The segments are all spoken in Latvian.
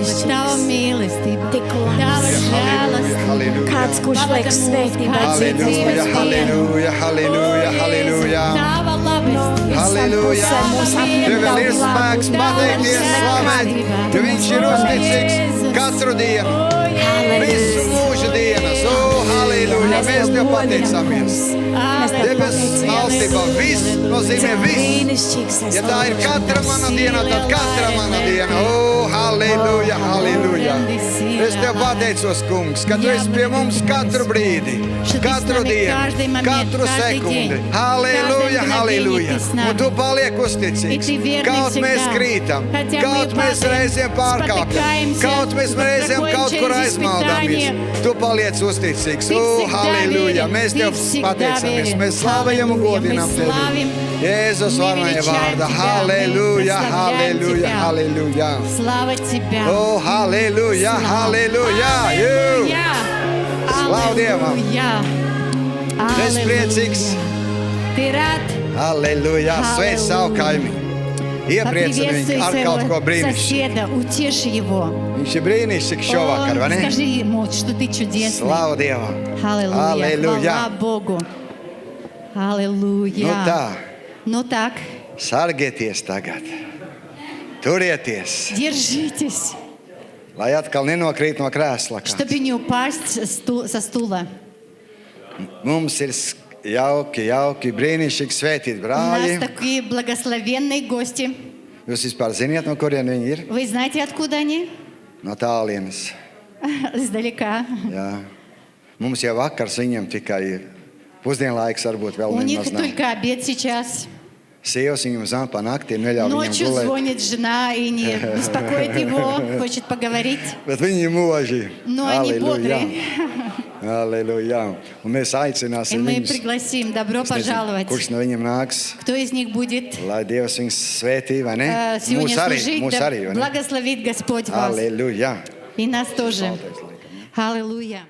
kungs. Tava mīlestība, Tik Tava labs. žēlastība. Kāds, kurš liek svētībā dzīves Halleluja, halleluja, halleluja. Tava labestība. Halleluja. Tev vēl ir spēks pateikties, slavēt, jo viņš ir uzticīgs katru dienu. Visu mūžu dienas. Halleluja, mēs Tev pateicamies. Debesis valstībā viss nozīmē viss. Ja tā ir katra mana diena, tad katra mana diena. Halleluja, halleluja. Es Tev pateicos, kungs, ka Tu esi pie mums katru brīdi, katru dienu, katru sekundi. Halleluja, halleluja. Un Tu paliek uzticīgs. Kaut mēs krītam, kaut mēs reizēm pārkāpjam, kaut mēs reizēm kaut kur aizmaldāmies. Tu paliec uzticīgs. Halleluja. Mēs Tev pateicamies. Mēs slavējam un godinām Tevi. Jēzus varmāja vārdā. Halleluja, halleluja, halleluja. Слава Тебя. Halleluja, halleluja. Slavu Dievam. Tu esi priecīgs. Ты рад? Halleluja. Sveic savu kaimiņu. Iepriecini viņu ar kaut ko brīnišķīgu. Соседа, утеши его. Viņš ir brīnišķīgs šovakar, vai ne? Скажи ему, что ты чудесный. Slavu Dievam. Аллилуйя. Halleluja. Хвала Богу. Аллилуйя. Nu tā, Ну так, sargieties tagad. Turieties, держитесь, lai atkal nenokrīt no krēsla. чтобы не упасть со стула. Mums ir jauki, brīnišķīgi svētīti У нас brāļi. такие благословенные гости. Jūs vispār ziniet, no kurien viņi ir? Вы знаете, откуда они? No tālienes. Издалека. Jā. Mums jau vakars viņiem tikai pusdienlaiks varbūt vēl У них nemaz nav. только обед сейчас. Sievas viņam zvan pa naktī, neļauj viņam Ночью gulēt. звонит жена и не беспокоит его, хочет поговорить. Bet viņi ir mūži. Но они бодрые. Halleluja. Un mēs И aicināsim мы viņus. пригласим, добро Es nezinu, пожаловать. kurš no viņiem nāks, Кто из них будет lai Dievs viņus svētī, vai ne? сегодня служить? Mūs Да arī, vai ne? благословит Господь вас. Halleluja. И нас тоже. Аллилуйя.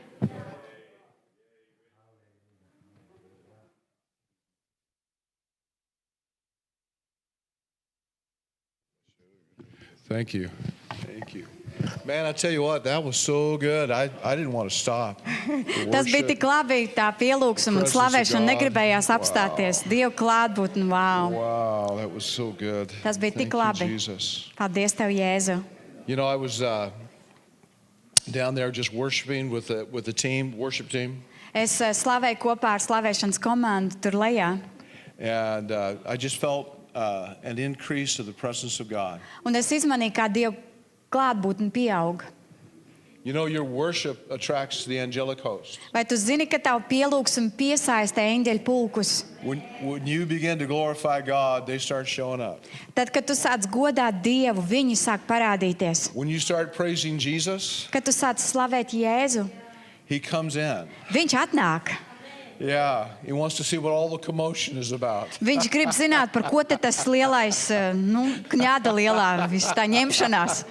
Thank you. Thank you. Man, I tell you what, that was so good. I didn't want to stop. Tas bija tik labi, tā pielūgsme un slavēšana, negribējās apstāties. Dieva klātbūtne, wow. Wow, that was so good. Tas bija tik Thank labi. you, Jesus. Paldies Tev, Jēzu. You know, I was down there just worshiping with the team, worship team. Es slavēju kopā ar slavēšanas komandu tur lejā. And I just felt an increase of the presence of God. Un es izmanīju, kā Dieva klātbūtne pieaug. You know, your worship attracts the angelic host. Vai tu zini, ka tavu pielūgsme piesaista eņģeļu pulkus? When you begin to glorify God, they start showing up. Tad, kad tu sāc godāt Dievu, viņi sāk parādīties. When you start praising Jesus, Kad tu sāc slavēt Jēzu, He comes in. viņš atnāk. Yeah, He wants to see what all the commotion is about. Viņš grib zināt, par ko te tas lielais, kņāda lielā, viss tā ņemšanās.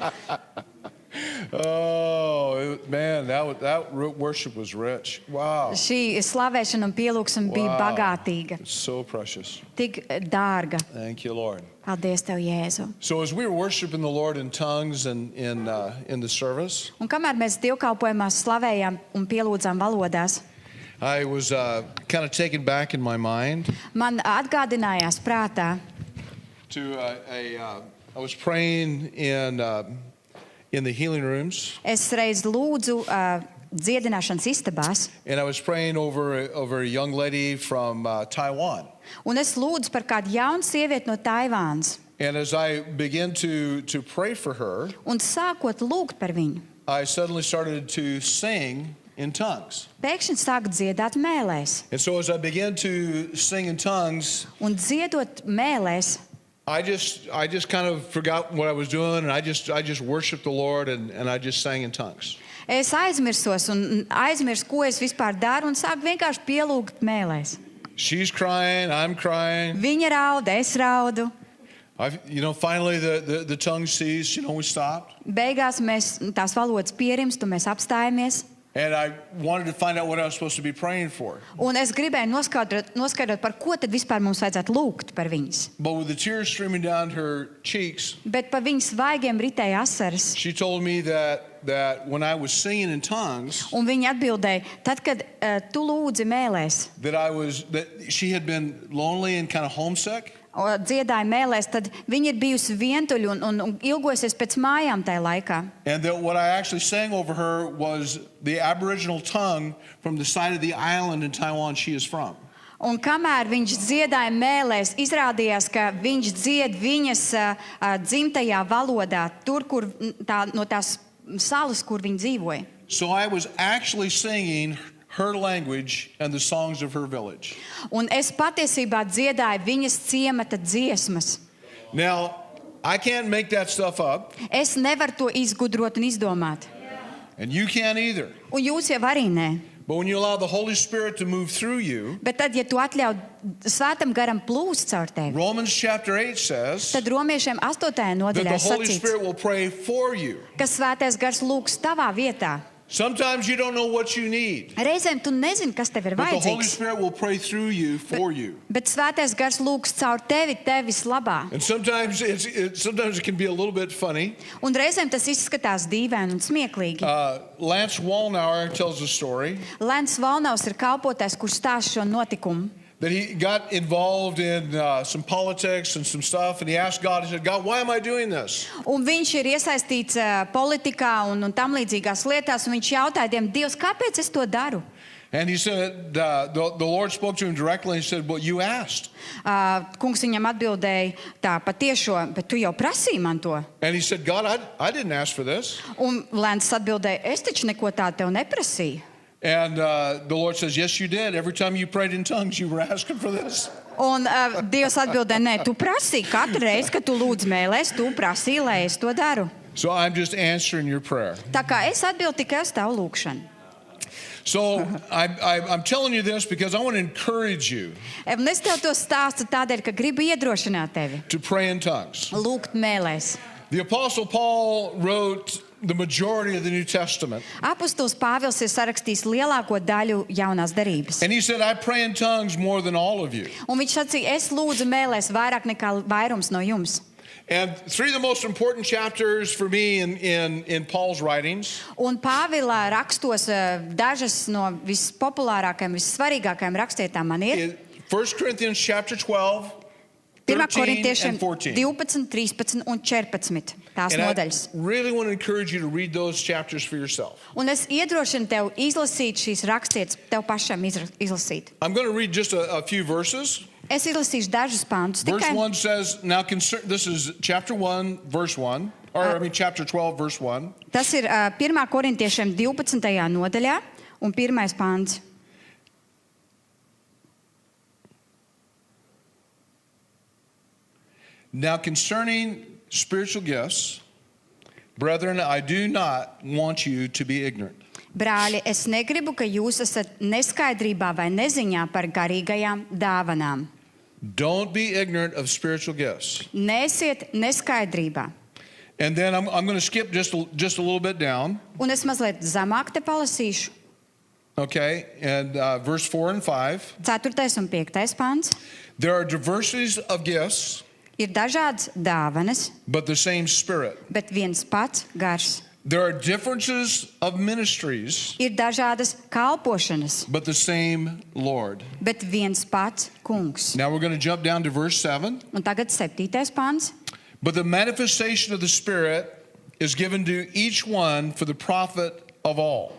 Oh, man, that worship was rich. Wow. Šī slavēšana un pielūgsme bija bagātīga, It's so precious. tik dārga. Thank you, Lord. Paldies Tev, Jēzu. So as we were worshiping the Lord in tongues and in the service, Un kamēr mēs dievkalpojumā slavējām un pielūdzām valodās, I was kind of taken back in my mind man atgādinājās prātā, to I was praying in the healing rooms, es reiz lūdzu dziedināšanas istabās, and I was praying over a young lady from Taiwan. un es lūdzu par kādu jaunu sievieti no Taivānas. And as I began to pray for her, Un sākot lūgt par viņu, I suddenly started to sing in tongues. pēkšņi sāku dziedāt mēlēs. And so as I began to sing in tongues, Un dziedot mēlēs, I just kind of forgot what I was doing, and I just worshiped the Lord, and I just sang in tongues. es aizmirsu, ko es vispār daru, un sāku vienkārši pielūgt mēlēs. She's crying, I'm crying. Viņa rauda, es raudu. Finally the tongue ceased. We stopped. Beigās mēs tās valodas pierimst, un mēs apstājamies. And I wanted to find out what I was supposed to be praying for. Un es gribēju noskaidrot, par ko tad vispār mums vajadzētu lūgt par viņas. But with the tears streaming down her cheeks, Bet pa viņas svaigiem ritēja asaras. she told me that when I was singing in tongues, Un viņa atbildēja, tad, kad tu lūdzi mēlēs, that she had been lonely and kind of homesick. Dziedāja mēlēs, tad viņa ir bijusi vientuļa un ilgojusies pēc mājām tajā laikā. And that what I actually sang over her was the Aboriginal tongue from the side of the island in Taiwan she is from. Un kamēr viņš dziedāja mēlēs, izrādījās, ka viņš dzied viņas dzimtajā valodā, tur, kur no tās salas, kur viņa dzīvoja. So I was actually singing her language and the songs of her village. Un es patiesībā dziedāju viņas ciemata dziesmas. Now, I can't make that stuff up, Es nevaru to izgudrot un izdomāt. and you can't either. Un jūs jau arī nē. But when you allow the Holy Spirit to move through you, Bet tad, ja tu atļauj Svētam garam plūst caur tevi, Romans chapter 8 says tad Romiešiem 8. that nodaļā the Holy sacīts, Spirit will pray for you. ka Svētais gars lūgs tavā vietā. Sometimes you don't know what you need, Reizēm tu nezini, kas tev ir but the Holy vajadzīgs. Spirit will pray through you for you. Bet Svētais gars lūgs caur tevi, tevis labā. And sometimes it can be a little bit funny. Un reizēm tas izskatās dīvaini un smieklīgi. Lance Wallnauer tells a story Lens Valnaus ir kalpotais, kurš stāsta šo notikumu. that he got involved in some politics and some stuff, and he asked God, he said, God, why am I doing this? Un viņš ir iesaistīts politikā un tam līdzīgās lietās, un viņš jautāja Dievam, Dievs, kāpēc es to daru? And he said, the Lord spoke to him directly and he said, well, you asked. Kungs viņam atbildēja tā patiešo, bet tu jau prasīji man to. And he said, God, I didn't ask for this. Un Lens atbildēja, es taču neko tādu tev neprasīju. And the Lord says, yes, you did. Every time you prayed in tongues, you were asking for this. Un Dievs atbildēja, nē, tu prasīji katru reizi, kad tu lūdz mēlēs, tu prasīji, lai es to daru. So I'm just answering your prayer. Tā kā es atbildu tikai uz tavu lūgšanu. So I'm telling you this because I want to encourage you Un es tev to stāstu tādēļ, ka gribu iedrošināt tevi, to pray in tongues. lūgt mēlēs. The Apostle Paul wrote the majority of the New Testament. Apostols Pāvils ir sarakstījis lielāko daļu jaunās derības. And he said, I pray in tongues more than all of you. Un viņš sacīja, es lūdzu mēlēs vairāk nekā vairums no jums. And three of the most important chapters for me in Paul's writings Un Pāvila rakstos dažas no vispopulārākajām, vissvarīgākajām rakstietām man ir. is 1 Corinthians chapter 12, 1. 13 korintiešiem and 14. 12, 13 un 14. Tās And I nodaļas. really want to encourage you to read those chapters for yourself. Un es iedrošinu tev izlasīt šīs rakstietas, tev pašam izlasīt. I'm going to read just a few verses. Es izlasīšu dažus pāntus. Verse Tikai 1 says, this is chapter 1, verse 1, chapter 12, verse 1. tas ir 1. korintiešiem 12. nodaļā un 1. pāns. Now concerning spiritual gifts, brethren, I do not want you to be ignorant. Brāļi, es negribu, ka jūs esat neskaidrībā vai neziņā par garīgajām dāvanām. Don't be ignorant of spiritual gifts. Nesiet neskaidrībā. And then I'm going to skip just a little bit down. Un es mazliet zemāk te palasīšu. Okay, and verse 4 and 5. 4. un 5. pāns. There are diversities of gifts, Ir dažādas dāvanas, but the same Spirit. bet viens pats gars. There are differences of ministries, Ir dažādas kalpošanas, but the same Lord. bet viens pats kungs. Now we're going to jump down to verse 7. Un tagad 7. pāns. But the manifestation of the Spirit is given to each one for the profit of all.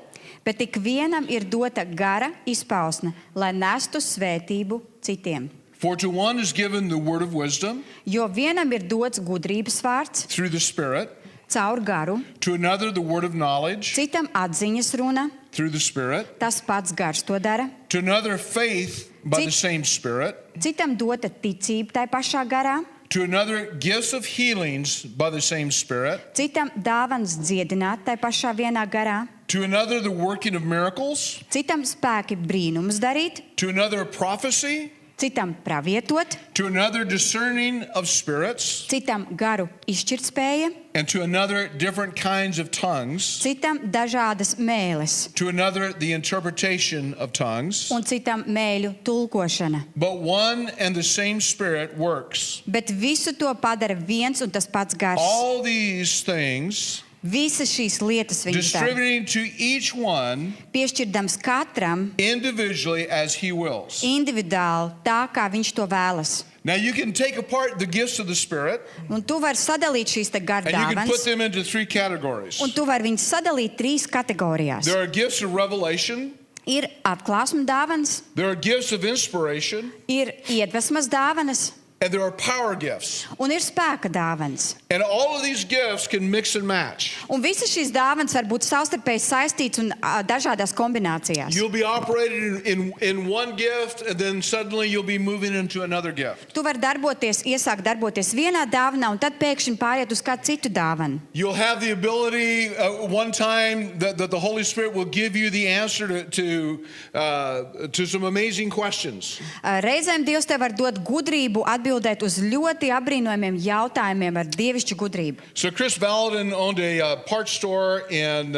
Bet ik vienam ir dota gara izpausme, lai nestu svētību citiem. For to one is given the word of wisdom Jo vienam ir dots gudrības vārds through the Spirit, caur garu, to another the word of knowledge citam atziņas runa, through the Spirit, tas pats gars to dara, to another faith by the same Spirit, citam dota ticība tai pašā garā, to another gifts of healings by the same Spirit, citam dāvans dziedināt tai pašā vienā garā, to another the working of miracles, citam spēki brīnumus darīt, to another prophecy, citam pravietot, to another discerning of spirits, citam garu izšķirtspēja, and to another different kinds of tongues, citam dažādas mēles, to another the interpretation of tongues. un citam mēļu tulkošana. But one and the same Spirit works. Bet visu to padara viens un tas pats gars. All these things, Visas šīs lietas viņš dara, distributing to each one piešķirdams katram individually as he wills. individuāli tā, kā viņš to vēlas. Now you can take apart the gifts of the Spirit Un tu vari sadalīt šīs te and you can gardāvanas, put them into three categories. un tu vari viņus sadalīt trīs kategorijās. There are gifts of revelation, Ir atklāsmes dāvanas, there are gifts of inspiration, ir iedvesmas dāvanas and there are power gifts. un ir spēka dāvanas. And all of these gifts can mix and match. Un visas šīs dāvanas var būt savstarpēji saistītas un dažādās kombinācijās. You'll be operating in one gift and then suddenly you'll be moving into another gift. Tu vari iesākt darboties vienā dāvanā un tad pēkšņi pāriet uz kādu citu dāvanu. You'll have the ability one time that the Holy Spirit will give you the answer to some amazing questions. Reizēm Dievs tev var dot gudrību atbildēt uz ļoti apbrīnojumiem jautājumiem ar dievišķu gudrību. So Chris Valadin owned a parts store in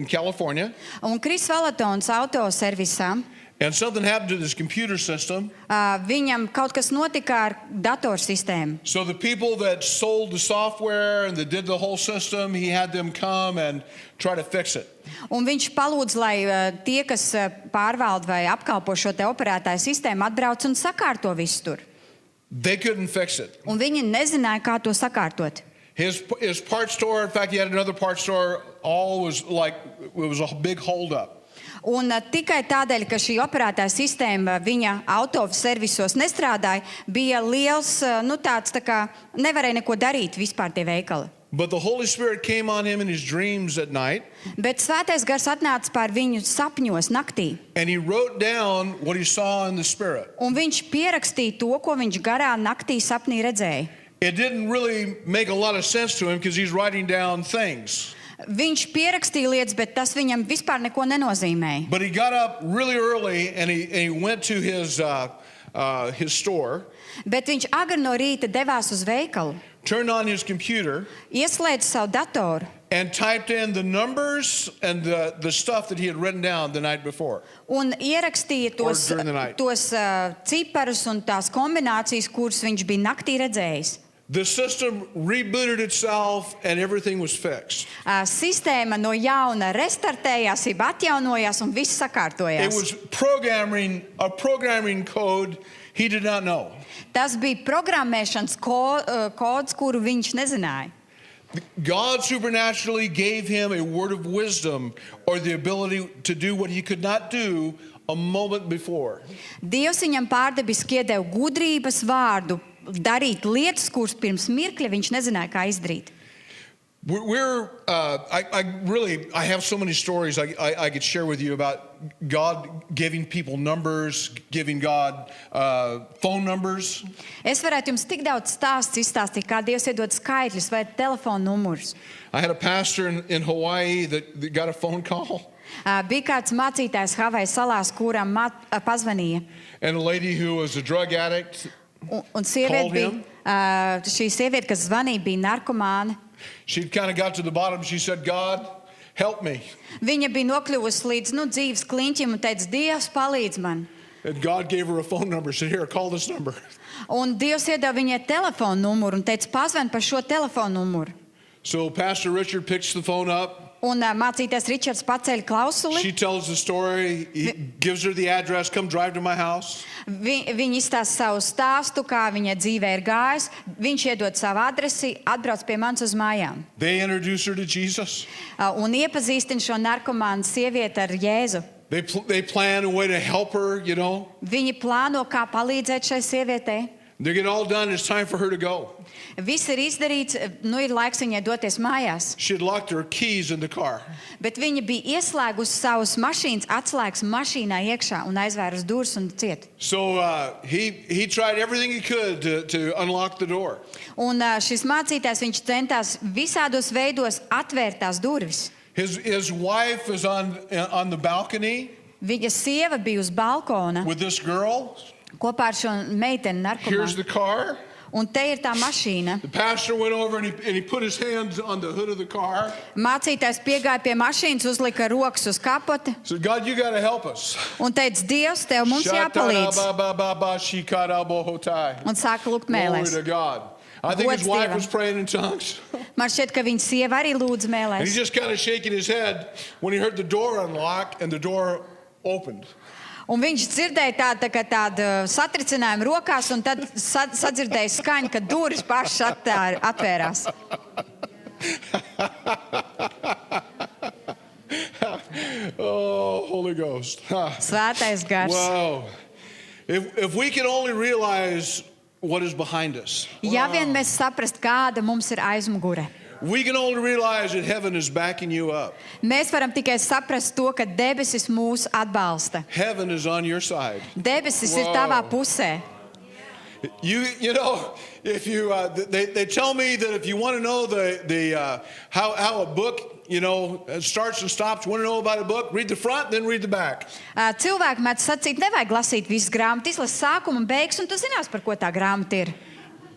California, Un Kris Valatons autoservisā, and something happened to this computer system. viņam kaut kas notika ar datorsistēmu. So the people that sold the software and that did the whole system, he had them come and try to fix it. Un viņš palūdz, lai tie, kas pārvalda vai apkalpo šo te operētāju sistēmu, atbrauc un sakārto visu tur. They couldn't fix it. Un viņi nezināja, kā to sakārtot. His parts store, in fact, he had another parts store, all was like, it was a big holdup. Un tikai tādēļ, ka šī operētāja sistēma viņa autoservisos nestrādāja, bija liels, tāds tā kā nevarēja neko darīt vispār tie veikali. But the Holy Spirit came on him in his dreams at night, Bet Svētais Gars atnāca pār viņu sapņos naktī. and he wrote down what he saw in the Spirit. Un viņš pierakstīja to, ko viņš garā naktī sapnī redzēja. It didn't really make a lot of sense to him because he's writing down things. Viņš pierakstīja lietas, bet tas viņam vispār neko nenozīmēja. But he got up really early and he went to his store, Bet viņš agri no rīta devās uz veikalu, turned on his computer, ieslēdza savu datoru and typed in the numbers and the stuff that he had written down the night before. un ierakstīja tos, Or during the night. ciparus un tās kombinācijas, kuras viņš bija naktī redzējis. The system rebooted itself and everything was fixed. Sistēma no jauna restartējās, jeb atjaunojās un viss It sakārtojās. was a programming code he did not know. Tas bija programmēšanas kods, kuru viņš nezināja. God supernaturally gave him a word of wisdom or the ability to do what he could not do a moment before. Dievs viņam pārdabiski iedeva gudrības vārdu darīt lietas, kuras pirms mirkļa viņš nezināja, kā izdarīt. I have so many stories I could share with you about God giving people numbers, giving God phone numbers. Es varētu jums tik daudz stāstu izstāstīt, kā Dievs iedod skaitļus vai telefonu numurus. I had a pastor in Hawaii that got a phone call. Bija kāds mācītājs Havaju salās, kuram pazvanīja. And a lady who was a drug addict. Un sieviete Called him. bija, šī sieviete, kas zvanīja, bija narkomāne. She kind of got to the bottom. She said, God, help me. Viņa bija nokļuvusi līdz dzīves kliņķim un teica, Dievs, palīdz man. And God gave her a phone number. Said, here, call this number. Un Dievs iedeva viņai telefonu numuru un teica, pazvan par šo telefonu numuru. So Pastor Richard picks the phone up. Un mācītājs Ričards paceļ klausuli. She tells the story. He gives her the address. Come drive to my house. Viņa izstāsta savu stāstu, kā viņa dzīvē ir gājis. Viņš iedod savu adresi, atbrauc pie manis uz mājām. They introduce her to Jesus. Un iepazīstina šo narkomānu sievieti ar Jēzu. They plan a way to help her, you know. Viņi plāno, kā palīdzēt šai sievietei. They get all done. It's time for her to go. Viss ir izdarīts, ir laiks viņai doties mājās. She had locked her keys in the car. Bet viņa bija ieslēgusi savus mašīnas atslēgas mašīnā iekšā un aizvērusi durvis un ciet. So he tried everything he could to unlock the door. Un šis mācītājs, viņš centās visādos veidos atvērt tās durvis. His wife is on the balcony Viņa sieva bija uz balkona with this girl. kopā ar šo meiteni Here's the narkomānu. car. Un te ir tā mašīna. The pastor went over and he put his hands on the hood of the car. Mācītājs piegāja pie mašīnas, uzlika rokas uz kapoti Said, God, you got to help us. un teica, Dievs, tev mums jāpalīdz. Un sāka lūgt Glory mēlēs. to God. I think his Gods wife Dievam. was praying in tongues. Man šķiet, ka viņa sieva arī lūdza And mēlēs. he's just kind of shaking his head when he heard the door unlock and the door opened. Un viņš dzirdēja tādu satricinājumu rokās, un tad sadzirdēja skaņu, ka durvis pašas atvērās. Oh, Holy Ghost. Svētais gars. Wow. If we can only realize what is behind us, Ja vien mēs saprastu, kāda mums ir aizmugure, we can only realize that heaven is backing you up. mēs varam tikai saprast to, ka debesis mūs atbalsta. Heaven is on your side. Debesis ir tavā pusē. You know, if you they tell me that if you want to know how a book, you know, starts and stops, want to know about a book, read the front, then read the back. Cilvēki mēdz sacīt, nevajag lasīt visas grāmatas, izlasi sākumu un beigas, un tu zinās, par ko tā grāmata ir.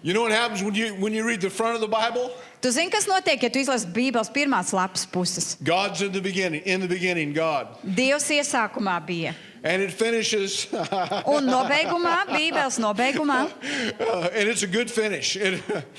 You know what happens when you read the front of the Bible? Tu zini, kas notiek, ja tu izlasi Bībeles pirmās lapas puses? God's in the beginning, God. Dievs iesākumā bija. And it finishes. Un nobeigumā, Bībeles nobeigumā, And it's a good finish.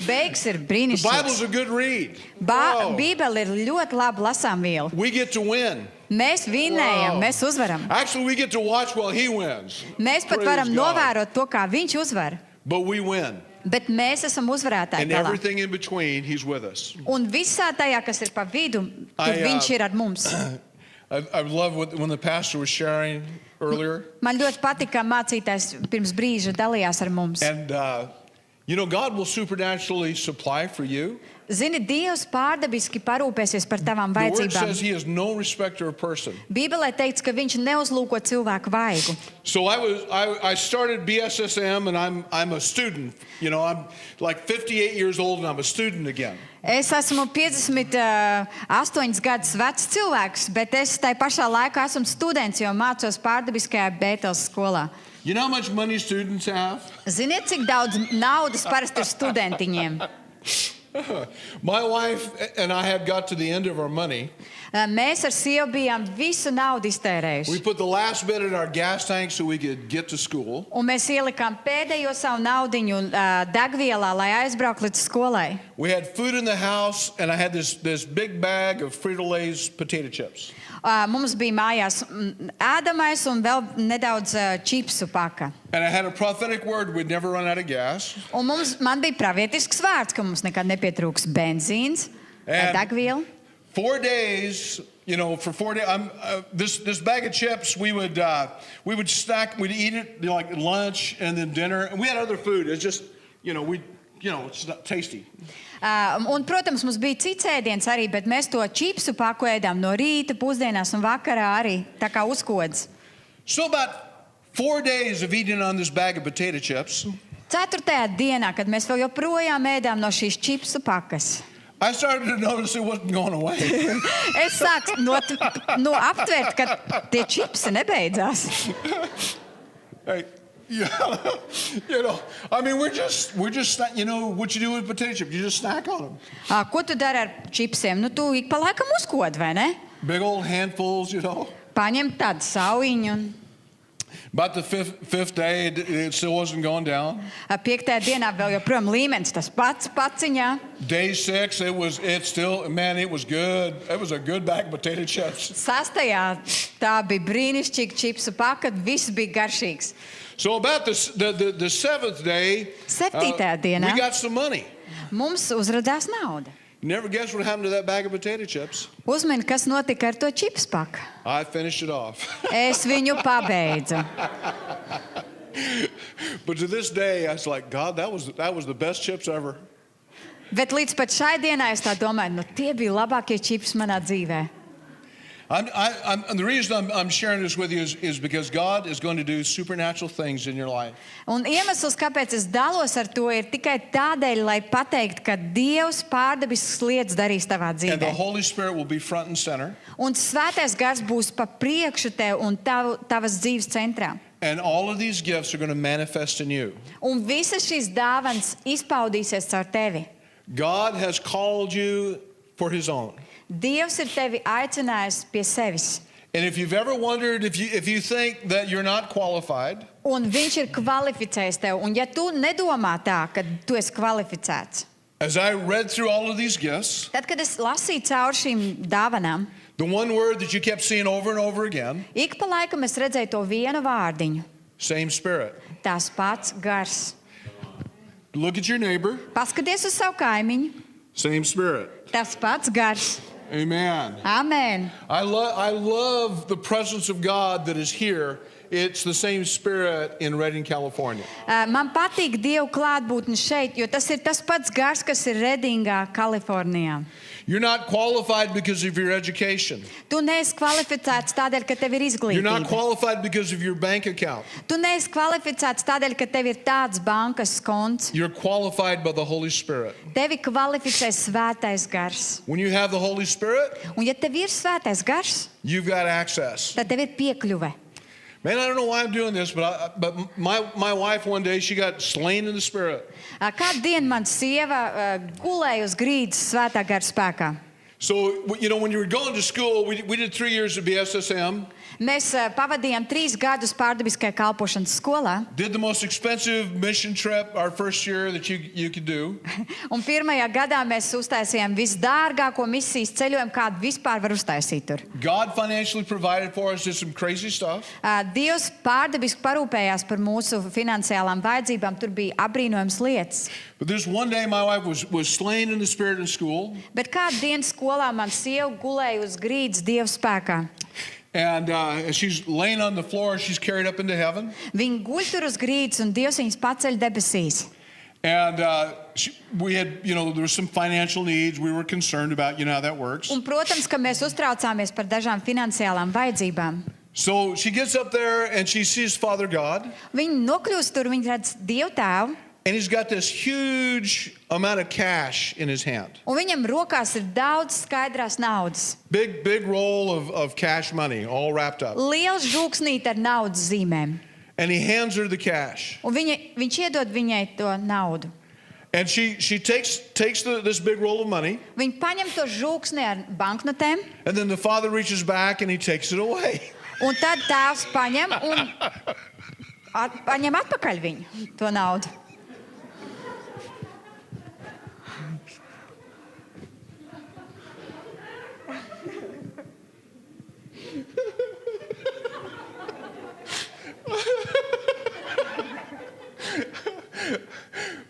beigas ir The Bible's brīnišķīgs. a good read. Wow. Bībele ir ļoti laba lasāmviela. We get to win. Mēs vinējam, Wow. mēs uzvaram. Actually, we get to watch while he wins. Mēs pat Praise varam God. novērot to, kā viņš uzvar. But we win. Bet mēs esam uzvarētāji And galā. everything in between, he's with us. Un visā tajā, kas ir pa vidu, tur I, viņš ir ar mums. I love when the pastor was sharing earlier. Man ļoti patika, kā mācītājs pirms brīža dalījās ar mums. And, you know, God will supernaturally supply for you. Zini, Dievs pārdabiski parūpēsies par tavām The word vajadzībām. says he is no respecter of person. Bībelē teikts, ka viņš neuzlūko cilvēku vaigu. So I started BSSM and I'm a student. You know, I'm like 58 years old and I'm a student again. Es esmu 58 gadus vecs cilvēks, bet es tai pašā laikā esmu students, jo mācos pārdabiskajā Bēteles skolā. You know how much money students have? Ziniet, cik daudz naudas parasti ir studentiņiem? My wife and I had got to the end of our money. Mēs ar sievu bijām visu naudu We iztērējuši. put the last bit in our gas tank so we could get to school. Un mēs ielikām pēdējo savu naudiņu degvielā, lai aizbrauktu līdz skolai. We had food in the house and I had this big bag of Frito-Lay's potato chips. Mums bija mājās ēdamais un vēl nedaudz čipsu paka. And I had a prophetic word we'd never run out of gas. Un man bija pravietisks vārds, ka mums nekad nepietrūks benzīns, And degviela. 4 days, you know, for 4 days, this bag of chips, we would snack, we'd eat it, you know, like lunch and then dinner, and we had other food. It's just, it's not tasty. Un, protams, mums bija cits ēdiens arī, bet mēs to čipsu paku ēdām no rīta, pusdienās un vakarā arī, tā kā uzkodas. So about 4 days of eating on this bag of potato chips, 4. dienā, kad mēs vēl joprojām ēdām no šīs čipsu pakas, I started to notice it wasn't going away. es sāku aptvert, ka tie čipsi nebeidzās. Hey, I mean, we're just, you know, what you do with potato chips, you just snack on them. Ko tu dari ar čipsiem? Nu, tu ik pa laikam uzkod, vai ne? Big old handfuls, you know. Paņem tādu sauiņu. Un About the fifth day, it still wasn't going down. 5. dienā vēl joprojām līmenis tas pats paciņā. Day 6, it was good. It was a good bag of potato chips. 6. tā bija brīnišķīga čipsu paka, viss bija garšīgs. So about the 7th day, 7. dienā we got some money. mums uzrādījās nauda. Never guess what happened to that bag of potato chips. Uzmini, kas notika ar to čipsu paku. I finished it off. Es viņu pabeidzu. But to this day, I was like, God, that was the best chips ever. Bet līdz pat šai dienai es tā domāju, tie bija labākie čipsi manā dzīvē. And the reason I'm sharing this with you is because God is going to do supernatural things in your life. Un iemesls, kāpēc es dalos ar to, ir tikai tādēļ, lai pateiktu, ka Dievs pārdabiskas lietas darīs tavā And the dzīvē. Holy Spirit will be front and center. Un Svētais Gars būs pa priekšu tev un tavas dzīves centrā. And all of these gifts are going to manifest in you. Un visas šīs dāvanas izpaudīsies caur tevi. God has called you for his own. Dievs ir tevi aicinājis pie sevis. And if you've ever wondered if you think that you're not qualified, Un viņš ir kvalificējis tevi. Un ja tu nedomā tā, ka tu esi kvalificēts, as I read through all of these gifts, tad, kad es lasīju cauri šīm dāvanām, the one word that you kept seeing over and over again, ik pa laikam es redzēju to vienu vārdiņu. same spirit. Tas pats gars. Look at your neighbor, Paskaties uz savu kaimiņu. same spirit. Tas pats gars. Amen. Amen. I love the presence of God that is here. It's the same spirit in Redding, California. Man patīk Dieva klātbūtne šeit, jo tas ir tas pats gars, kas ir Redingā, Kalifornijā. You're not qualified because of your education. Tu neesi kvalificēts tādēļ, ka tev ir You're not izglītība. qualified because of your bank account. Tu neesi kvalificēts tādēļ, ka tev ir tāds bankas konts. You're qualified by the Holy Spirit. Tevi kvalificē svētais gars. When you have the Holy Spirit, Un ja tev ir svētais gars, you've got access. tad tev ir piekļuve. Man, I don't know why I'm doing this, but my wife one day, she got slain in the Spirit. Kādu dienu man sieva gulēja uz grīdas svētā gara spēkā. So, when you were going to school, we did 3 years of BSSM, Mēs pavadījām 3 gadus pārdabiskajā kalpošanas skolā. did the most expensive mission trip our first year that you could do. Un pirmajā gadā mēs uztaisījām visdārgāko misijas ceļojumu, kādu vispār var uztaisīt tur. God financially provided for us, did some crazy stuff. Dievs pārdabiski parūpējās par mūsu finansiālām vajadzībām. Tur bija apbrīnojams lietas. But this one day, my wife was slain in the Spirit in school. Bet kādu dienu skolā man sieva gulēja uz grīdas Dieva spēkā. And she's laying on the floor. She's carried up into heaven. Viņa guļ tur uz grīdas un Dievs viņas paceļ debesīs. And we had, there were some financial needs. We were concerned about, how that works. Un, protams, ka mēs uztraucāmies par dažām finansiālām vajadzībām. So she gets up there and she sees Father God. Viņa nokļūst tur, viņa redz Dievu tēvu. And he's got this huge amount of cash in his hand. Un viņam rokās ir daudz skaidrās naudas. Big roll of cash money, all wrapped up. Liels žūksnīt ar naudas zīmēm. And he hands her the cash. Un viņš iedod viņai to naudu. And she takes this big roll of money. Viņa paņem to žūksni ar banknotēm. And then the father reaches back and he takes it away. Un tad tēvs paņem un paņem atpakaļ viņu to naudu.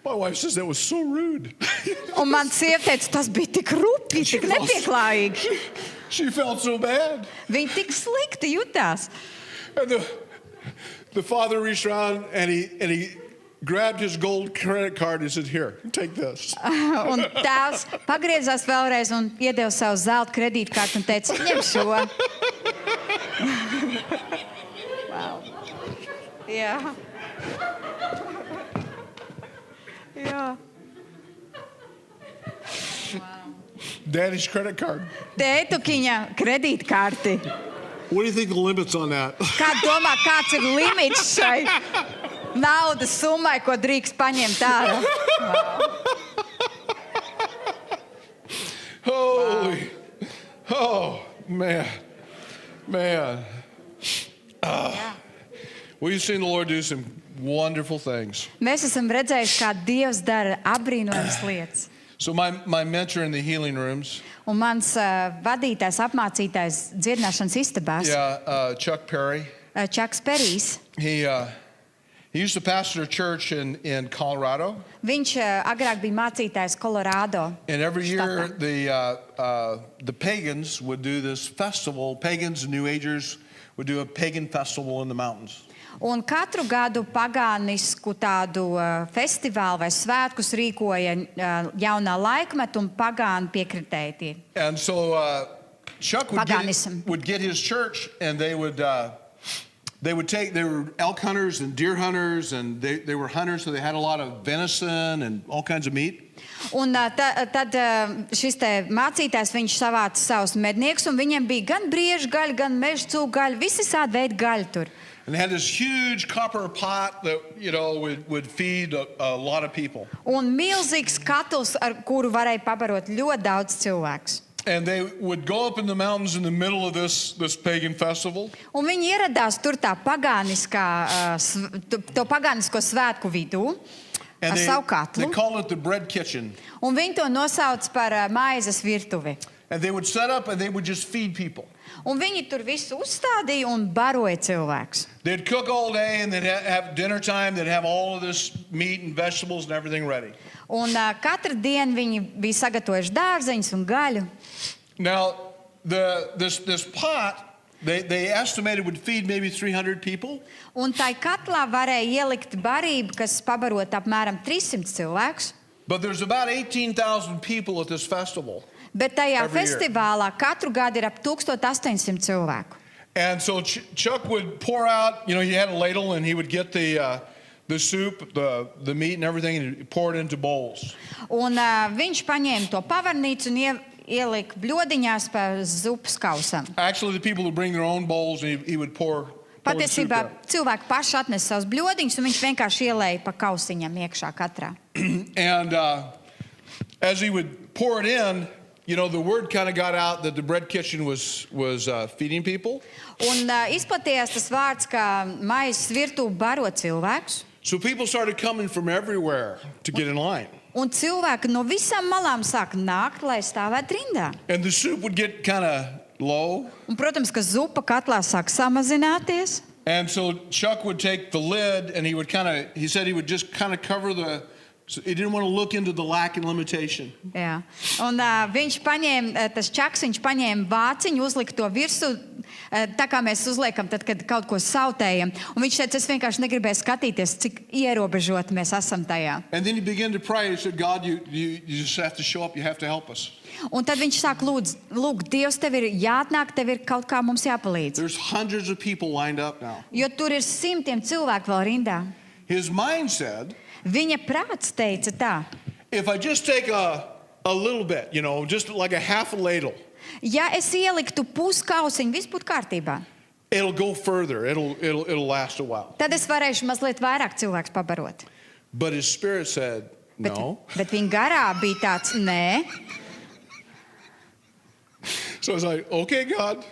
My wife says that was so rude. Un man sieva teica, tas bija tik rupji, tik nepieklājīgi. She felt so bad. Viņa tik slikti jutās. And the father reached around and he grabbed his gold credit card and said, "Here, take this." Un tēvs pagriezās vēlreiz un iedeva savu zelta kredītkarti un teica, ņem šo. Wow. Jā. Jā. Daddy's credit card. Tētukiņa kredītkarti. What do you think the limits on that? Kā domā, kāds ir limits šai naudas summai, ko drīkst paņemt ārā? Holy. Oh, man. We've seen the Lord do some wonderful things. Mēs esam redzējuši, kā Dievs dara apbrīnojamas lietas. So my mentor in the healing rooms, Un mans vadītājs, apmācītājs dziedināšanas istabās, Chuck Perry, Čaks Perijs, he used to pastor a church in Colorado. viņš agrāk bija mācītājs Kolorādo. And every year štatā. the pagans would do this festival. Pagans and New Agers would do a pagan festival in the mountains. Un katru gadu pagānisku tādu festivālu vai svētkus rīkoja jaunā laikmeta un pagāni piekritēji tie. And so Chuck Paganism. would get his church, and they were elk hunters and deer hunters, and they were hunters, so they had a lot of venison and all kinds of meat. Un tad šis te mācītājs, viņš savāca savus medniekus, un viņiem bija gan briežu gaļa, gan meža cūku gaļa, visi sādi veidi gaļa tur. And they had this huge copper pot that, you know, would feed a lot of people. Un milzīgs katls, ar kuru varēja pabarot ļoti daudz cilvēkus. And they would go up in the mountains in the middle of this pagan festival. Un viņi ieradās tur tā to pagānisko svētku vidū ar And savu they katlu. call it the bread kitchen. Un viņi to nosauc par maizes virtuvi. And they would set up and they would just feed people. Un viņi tur visu uzstādīja un baroja cilvēkus. They'd cook all day and they'd have dinner time. They'd have all of this meat and vegetables and everything ready. Un katru dienu viņi bija sagatavojuši dārzeņus un gaļu. Now, this pot, they estimated would feed maybe 300 people. Un tai katlā varēja ielikt barību, kas pabarot apmēram 300 cilvēkus. But there's about 18,000 people at this festival. Bet tajā Every year. festivālā katru gadu ir ap 1800 cilvēku. And so Chuck would pour out, you know, he had a ladle and he would get the soup, the meat and everything, and he'd pour it into bowls. Un viņš paņēma to pavarnīcu un ielika bļodiņās pa zupas kausam. Actually, the people would bring their own bowls and he would pour the soup Patiesībā there. cilvēki paši atnesa savus bļodiņus un viņš vienkārši ielēja pa kausiņam iekšā katrā. And as he would pour it in, you know, the word kind of got out that the bread kitchen was feeding people. Un izplatījās tas vārds, ka maizes virtuve baro cilvēkus. So people started coming from everywhere to get in line. Un cilvēki no visām malām sāk nākt, lai stāvētu rindā. And the soup would get kind of low. Un, protams, ka zupa katlā sāk samazināties. And so Chuck would take the lid and he said he would just kind of cover so he didn't want to look into the lack and limitation. Jā. Un viņš paņēma, tas čaks, viņš paņēma vāciņu, uzlika to virsū, tā kā mēs uzliekam, tad, kad kaut ko sautējam. Un viņš teica, es vienkārši negribēju skatīties, cik ierobežoti mēs esam tajā. And then he began to pray. He said, God, you just have to show up. You have to help us. Un tad viņš sāk lūgt, Dievs, tev ir jāatnāk, tev ir kaut kā mums jāpalīdz. There's hundreds of people lined up now. Jo tur ir simtiem cilvēku vēl rindā. His mind said, Viņa prāts teica tā, if I just take a little bit, you know, just like a half a ladle, ja es ieliktu puskausiņu, viss būtu kārtībā. it'll go further. It'll last a while. Tad es varēšu mazliet vairāk cilvēks pabarot. But his spirit said, no. Bet viņa garā bija tāds, nē. So I was like, okay, God.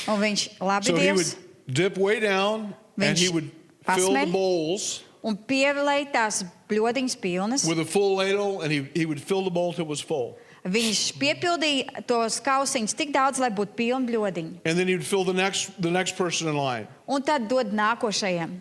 Un viņš, labi, So he would Dievs, dip way down and he would fill the pasmeļ. bowls Un pievilēja tās bļodiņas pilnas. with a full ladle, and he would fill the bowl till it was full. Viņš piepildīja tos kausiņus tik daudz, lai būtu pilni bļodiņi. And then he would fill the next person in line. Un tad dod nākošajam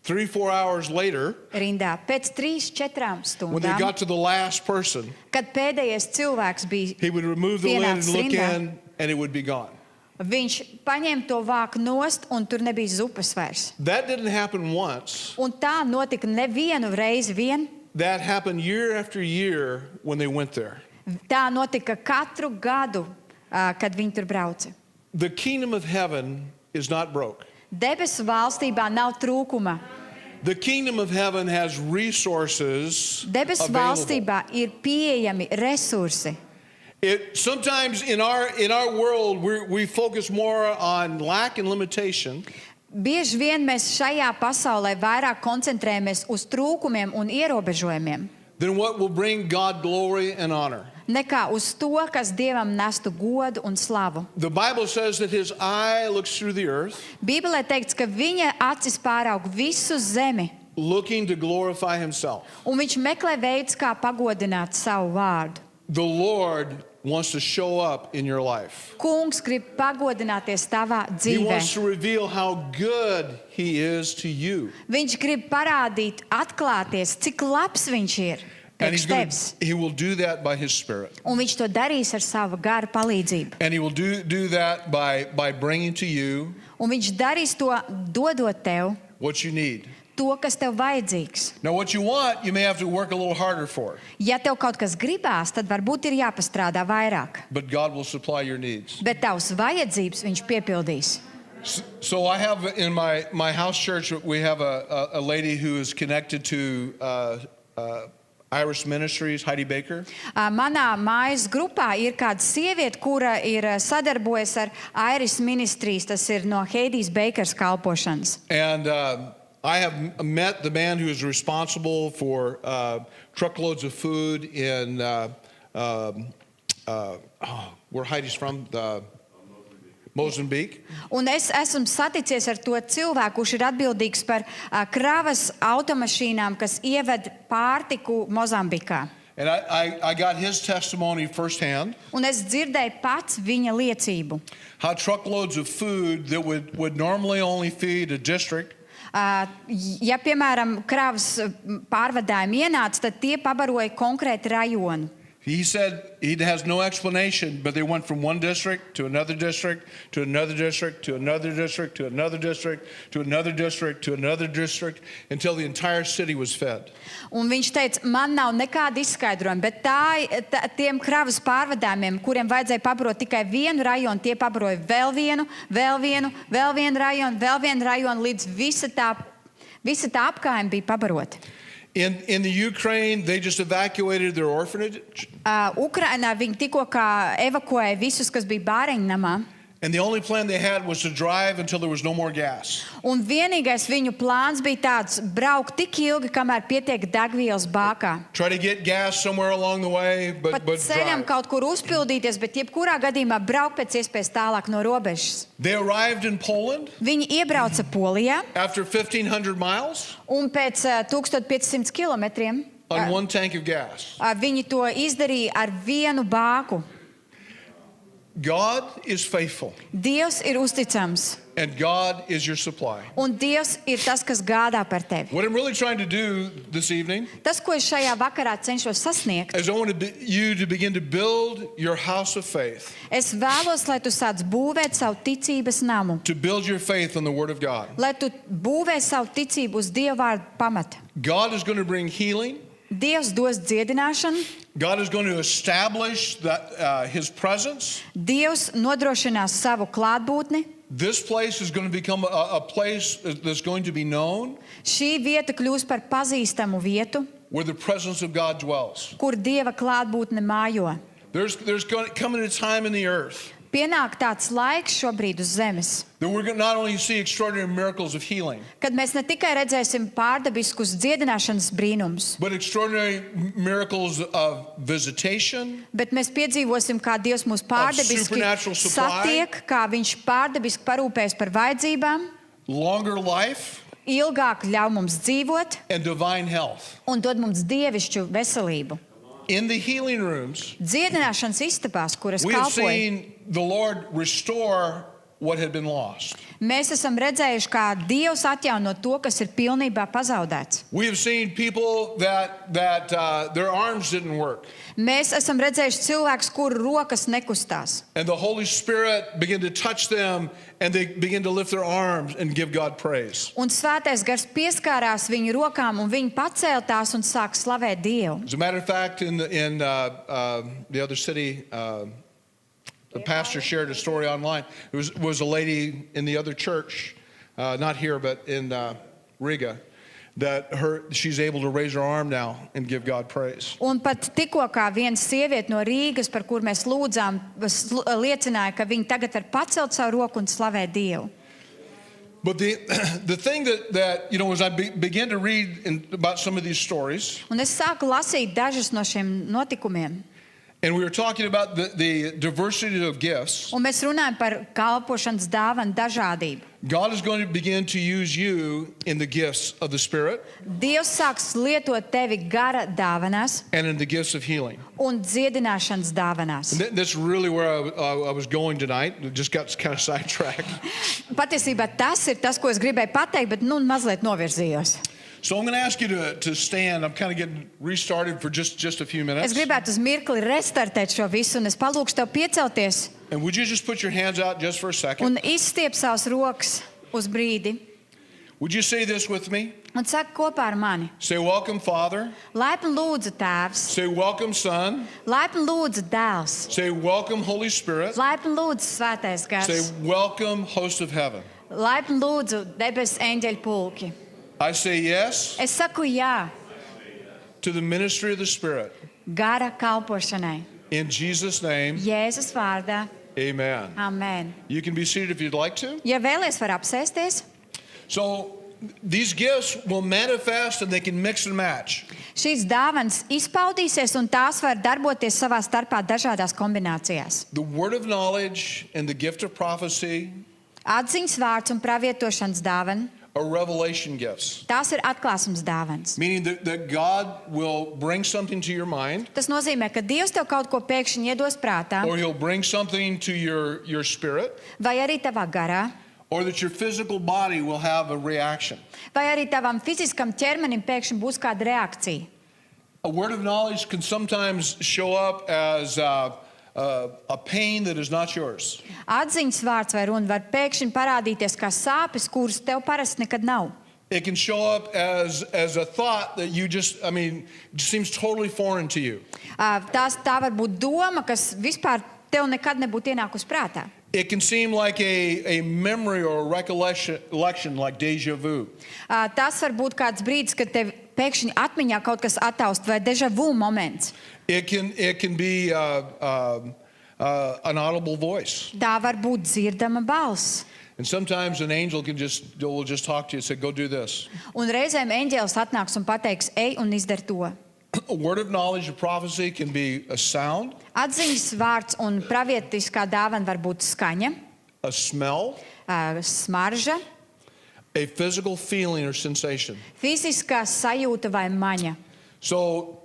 3-4 hours later, rindā. Pēc 3-4 when they stundām, got to the last person, kad pēdējais cilvēks bija he would remove the lid and pienācis look rindā, in, and it would be gone. viņš paņēma to vāku nost, un tur nebija zupas vairs. That didn't happen once. Un tā notika nevienu reizi vien. That happened year after year when they went there. Tā notika katru gadu, kad viņi tur brauca. The kingdom of heaven is not broke. Debesu valstībā nav trūkuma. The kingdom of heaven has resources Debesu available. valstībā ir pieejami resursi. Sometimes in our world we focus more on lack and limitation. Bieži vien mēs šajā pasaulē vairāk koncentrējamies uz trūkumiem un ierobežojumiem, Then what will bring God glory and honor? nekā uz to, kas Dievam nestu godu un slavu. The Bible says that his eye looks through the earth, Bībelē teikts, ka viņa acis pāraug visu zemi, looking to glorify himself. un viņš meklē veidus, kā pagodināt savu vārdu. The Lord wants to show up in your life. Kungs grib pagodināties tavā He wants dzīvē. to reveal how good he is to you. Viņš grib parādīt, atklāties, cik labs viņš ir And priekš tevis. he will do that by his spirit. Un viņš to darīs ar savu garu palīdzību. And he will do that by bringing to you Un viņš darīs to, dodot tev what you need. to, kas tev vajadzīgs. Now what you want, you may have to work a little harder for. Ja tev kaut kas gribās, tad varbūt ir jāpastrādā vairāk. But God will supply your needs. Bet tavs vajadzības viņš piepildīs. So I have in my house church, we have a lady who is connected to Iris Ministries, Heidi Baker. Manā mājas grupā ir kāda sieviete, kura ir sadarbojas ar Iris Ministries, tas ir no Heidijas Bakers kalpošanas. And I have met the man who is responsible for truckloads of food in where Heidi's from, Mozambique. Un es esmu saticies ar to cilvēku, kurš ir atbildīgs par kravas automašīnām, kas ieved pārtiku Mozambikā. And I got his testimony firsthand. Un es dzirdēju pats viņa liecību. How truckloads of food that would normally only feed a district. Ja, piemēram, kravas pārvadājumi ienāca, tad tie pabaroja konkrēti rajonu. He said he has no explanation, but they went from one district to another district, to another district, to another district, to another district, to another district, to another district, until the entire city was fed. Un viņš teica, man nav nekāda izskaidrojuma, bet tiem kravas pārvadājumiem, kuriem vajadzēja pabarot tikai vienu rajonu, tie pabaroja vēl vienu rajonu, līdz visa tā apkaime bija pabarota. In the Ukraine, they just evacuated their orphanage. Ukrainā viņi tikko evakuēja visus, kas bija bāriņnamā. And the only plan they had was to drive until there was no more gas. Un vienīgais viņu plāns bija tāds braukt tik ilgi, kamēr pietiek degvielas bākā. Try to get gas somewhere along the way, but ceļam drive. kaut kur uzpildīties, bet jebkurā gadījumā braukt pēc iespējas tālāk no robežas. They arrived in Poland Viņi iebrauca Polijā after 1,500 miles un pēc 1500 kilometriem on one tank of gas. Viņi to izdarīja ar vienu bāku. God is faithful, Dievs ir uzticams, and God is your supply. un Dievs ir tas, kas gādā par tevi. What I'm really trying to do this evening Tas, ko es šajā vakarā cenšos sasniegt, is I want you to begin to build your house of faith, es vēlos, lai tu sāc būvēt savu ticības namu, to build your faith on the Word of God. lai tu būvē savu ticību uz Dieva vārdu pamata. God is going to bring healing. Dievs dos dziedināšanu, God is going to establish that, His presence. Dievs nodrošinās savu klātbūtni. This place is going to become a place that's going to be known, Šī vieta kļūs par pazīstamu vietu, where the presence of God dwells. kur Dieva klātbūtne mājo. There's going to come a time in the earth Pienāk tāds laiks šobrīd uz zemes, that we're going to not only see extraordinary miracles of healing, kad mēs ne tikai redzēsim pārdabiskus dziedināšanas brīnumus, but extraordinary miracles of visitation, bet mēs piedzīvosim, kā Dievs mūs pārdabiski supernatural supply. satiek, kā Viņš pārdabiski parūpēs par vajadzībām, longer life, ilgāk ļauj mums dzīvot and divine health. un dod mums dievišķu veselību. In the healing rooms, Dziedināšanas istabās, kuras we have kalpoja, seen the Lord restore what had been lost. mēs esam redzējuši, kā Dievs atjauno to, kas ir pilnībā pazaudēts. We have seen people that their arms didn't work, Mēs esam redzējuši cilvēkus, kuru rokas nekustās. and the Holy Spirit began to touch them, and they begin to lift their arms and give God praise. Un svētais gars pieskārās viņu rokām, un viņi pacēla tās un sāk slavēt Dievu. As a matter of fact, in the other city, the pastor shared a story online. It was a lady in the other church, not here, but in Riga, that she's able to raise her arm now and give God praise. Un pat tikko kā viena sieviete no Rīgas, par kur mēs lūdzām, liecināja, ka viņa tagad var pacelt savu roku un slavēt Dievu. But the thing that as I began to read about some of these stories, Un es sāku lasīt dažus no šiem notikumiem. and we were talking about the diversity of gifts, Un mēs runājam par kalpošanas dāvanu dažādību. God is going to begin to use you in the gifts of the Spirit Dievs sāks lietot tevi gara dāvanās and in the gifts of healing. un dziedināšanas dāvanās. And that's really where I was going tonight. Just got kind of sidetracked. Patiesībā tas ir tas, ko es gribēju pateikt, bet mazliet novirzījos. So I'm going to ask you to stand. I'm kind of getting restarted for just a few Es minutes. gribētu uz mirkli restartēt šo visu, un es palūkšu tev piecelties And would you just put your hands out just for a second? un izstiep savus rokas uz brīdi. Would you say this with me? Un saka kopā ar mani. Say, welcome, Father. Laipni lūdzu Tēvs, Say, welcome, Son. laipni lūdzu Dēls, Say, welcome, Holy Spirit. laipni lūdzu Svētais Say, Gars, welcome, host of heaven. laipni lūdzu debesu eņģeļu pulki. I say yes. Es saku jā, to the ministry of the Spirit. gara kalpošanai. In Jesus' name, Jēzus vārdā. amen. Amen. You can be seated if you'd like to. Ja vēlies, var apsēsties. So these gifts will manifest and they can mix and match. Šīs dāvanas izpaudīsies, un tās var darboties savā starpā dažādās kombinācijās. The word of knowledge and the gift of prophecy Atziņas vārds un pravietošanas dāvana. are revelation gifts. Tās ir atklāsmes dāvanas. Meaning that God will bring something to your mind, Tas nozīmē, ka Dievs tev kaut ko pēkšņi iedos prātā, or He'll bring something to your spirit, vai arī tavā garā, or that your physical body will have a reaction. vai arī tavam fiziskam ķermenim pēkšņi būs kāda reakcija. A word of knowledge can sometimes show up as a pain that is not yours. Atziņas vārds vai runa var pēkšņi parādīties kā sāpes, kuras tev parasti nekad nav. It can show up as a thought that just seems totally foreign to you. Tā var būt doma, kas vispār tev nekad nebūtu ienākusi prātā. It can seem like a memory or a recollection like deja vu. Tas var būt kāds brīdis, kad tev pēkšņi atmiņā kaut kas attaust vai deja vu moments. It can be an audible voice. Tā var būt dzirdama balss. And sometimes an angel will just talk to you and say, go do this. Un reizēm eņģēlis atnāks un pateiks, ej un izdari to. A word of knowledge of prophecy can be a sound, Atziņas vārds un pravietiskā dāvana var būt skaņa, a smell, smarža, a physical feeling or sensation. fiziskā sajūta vai maņa. So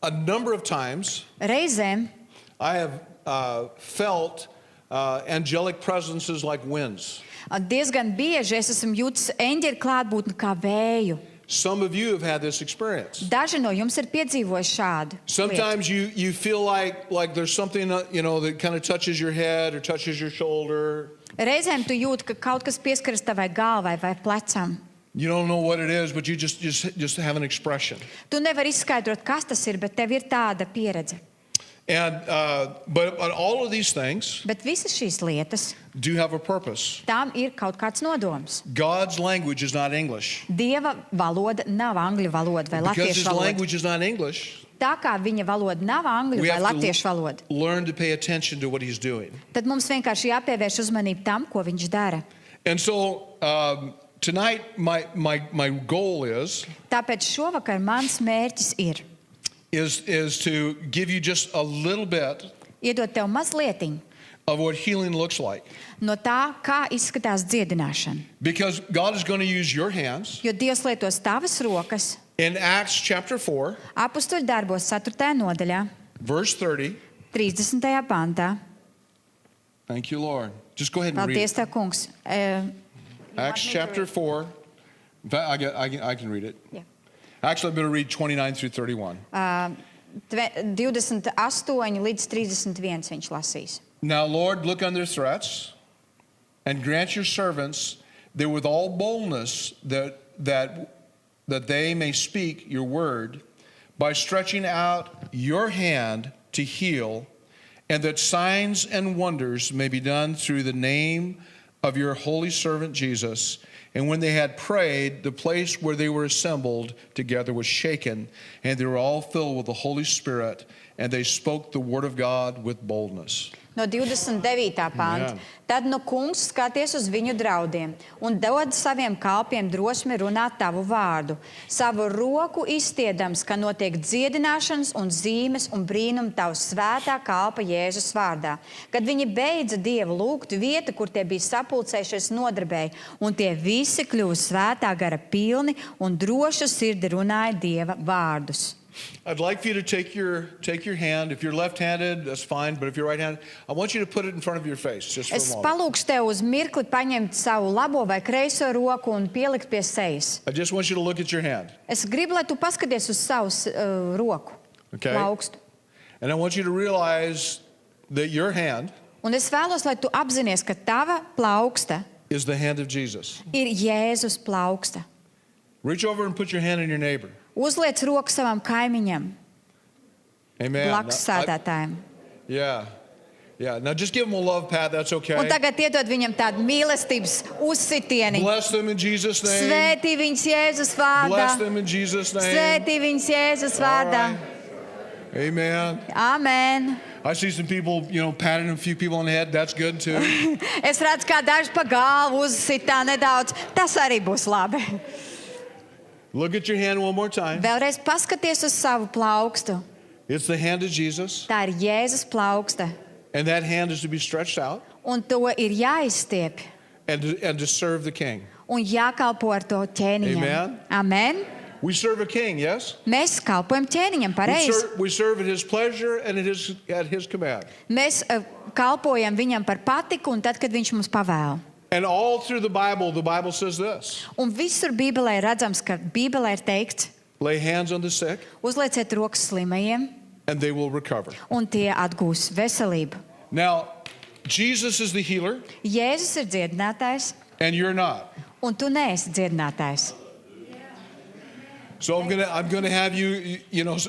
a number of times Reizēm I have felt angelic presences like winds. diezgan bieži es esmu jūtis eņģeļa klātbūtni kā vēju. Some of you have had this experience. Daži no jums ir piedzīvojuši šādu lietu. Sometimes you feel like there's something that kind of touches your head or touches your shoulder. Reizēm tu jūti, ka kaut kas pieskaras tavai galvai vai plecam. You don't know what it is, but you just have an expression. Tu nevari izskaidrot, kas tas ir, bet tev ir tāda pieredze. And but all of these things Bet visas šīs lietas, do have a purpose. tām ir kaut kāds nodoms. God's language is not English. Dieva valoda nav angļu valoda vai Because latviešu His valoda. language is not English, Tā kā viņa valoda nav angļu we vai have latviešu to valoda, learn to pay attention to what He's doing. tad mums vienkārši jāpievērš uzmanība tam, ko viņš dara. And so tonight, my goal is Tāpēc šovakar mans mērķis is to give you just a little bit iedot tev mazlietiņu of what healing looks like. no tā, kā izskatās dziedināšana. Because God is going to use your hands. Jo Dievs lietos tavas rokas In Acts chapter 4, Apustuļu darbos 4. nodaļā, verse 30. 30. pantā. Thank you, Lord. Just go ahead and read Paldies, it. tev, kungs. Acts chapter 4. In fact, I can read it. Yeah. Actually, I'm going to read 29 through 31. 28 līdz 31 viņš lasīs. Now, Lord, look on their threats and grant your servants that with all boldness that they may speak your word by stretching out your hand to heal, and that signs and wonders may be done through the name of your holy servant Jesus. And when they had prayed, the place where they were assembled together was shaken, and they were all filled with the Holy Spirit, and they spoke the word of God with boldness. No 29. panta. Jā. Tad nu kungs skaties uz viņu draudiem un dod saviem kalpiem drosmi runāt tavu vārdu. Savu roku izstiedams, ka notiek dziedināšanas un zīmes un brīnumi tavu svētā kalpa Jēzus vārdā. Kad viņi beidza Dievu lūgt, vieta, kur tie bija sapulcējušies, nodarbēja, un tie visi kļuva svētā gara pilni un drošu sirdi runāja Dieva vārdus. I'd like for you to take your hand. If you're left-handed, that's fine. But if you're right-handed, I want you to put it in front of your face just for Es a moment. palūkšu tev uz mirkli paņemt savu labo vai kreiso roku un pielikt pie sejas. I just want you to look at your hand. Es gribu, lai tu paskaties uz savu roku, Okay. plaukstu. And I want you to realize that your hand Un es vēlos, lai tu apzinies, ka tava plauksta is the hand of Jesus. ir Jēzus plauksta. Reach over and put your hand on your neighbor. Uzliec roku savam kaimiņam, Amen. blakus sēdētājam. Yeah. Yeah, now just give them a love pat. That's okay. Un tagad iedod viņam tādu mīlestības uzsitieni. Bless them in Jesus' name. Svētī viņus Jēzus vārdā. Bless them in Jesus' name. Svētī viņus Jēzus All vārdā. right. Amen. Amen. I see some people, patting a few people on the head. That's good too. Es redzu, kā daži pa galvu uzsit tā nedaudz. Tas arī būs labi. Look at your hand one more time. Vēlreiz paskaties uz savu plaukstu. It's the hand of Jesus, Tā ir Jēzus plauksta. and that hand is to be stretched out Un to ir jāizstiep. and to serve the King. Un jākalpo ar to ķēniņam. Amen. Amen. We serve a King, yes? Mēs kalpojam ķēniņam, pareizi. We serve at His pleasure and at His command. Mēs kalpojam viņam par patiku un tad, kad viņš mums pavēl. And all through the Bible says this: Un visur Bībelē ir redzams, ka Bībelē ir teikts, lay hands on the sick, uzlieciet rokas slimajiem, and they will recover. un tie atgūs veselību. Now, Jesus is the healer, Jēzus ir dziedinātājs, and you're not. un tu neesi dziedinātājs. So I'm gonna have you.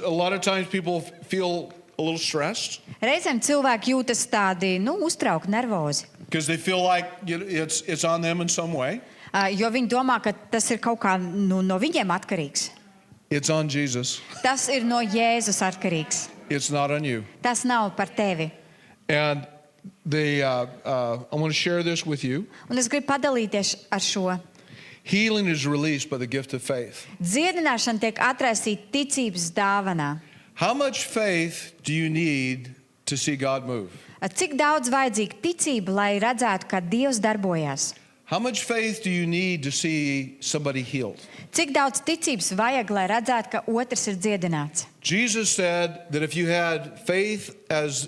A lot of times people feel a little stressed Reizēm cilvēki jūtas tādi, uztraukti, nervozi, because they feel like it's on them in some way. Jo viņi domā, ka tas ir kaut kā no viņiem atkarīgs. It's on Jesus. Tas ir no Jēzus atkarīgs. It's not on you. Tas nav par tevi. And I want to share this with you. Un es gribu padalīties ar šo. Healing is released by the gift of faith. Dziedināšana tiek atraisīta ticības dāvanā. How much faith do you need to see God move? Cik daudz vajadzīga ticība, lai redzētu, ka Dievs darbojās? How much faith do you need to see somebody healed? Cik daudz ticības vajag, lai redzētu, ka otrs ir dziedināts? Jesus said that if you had faith as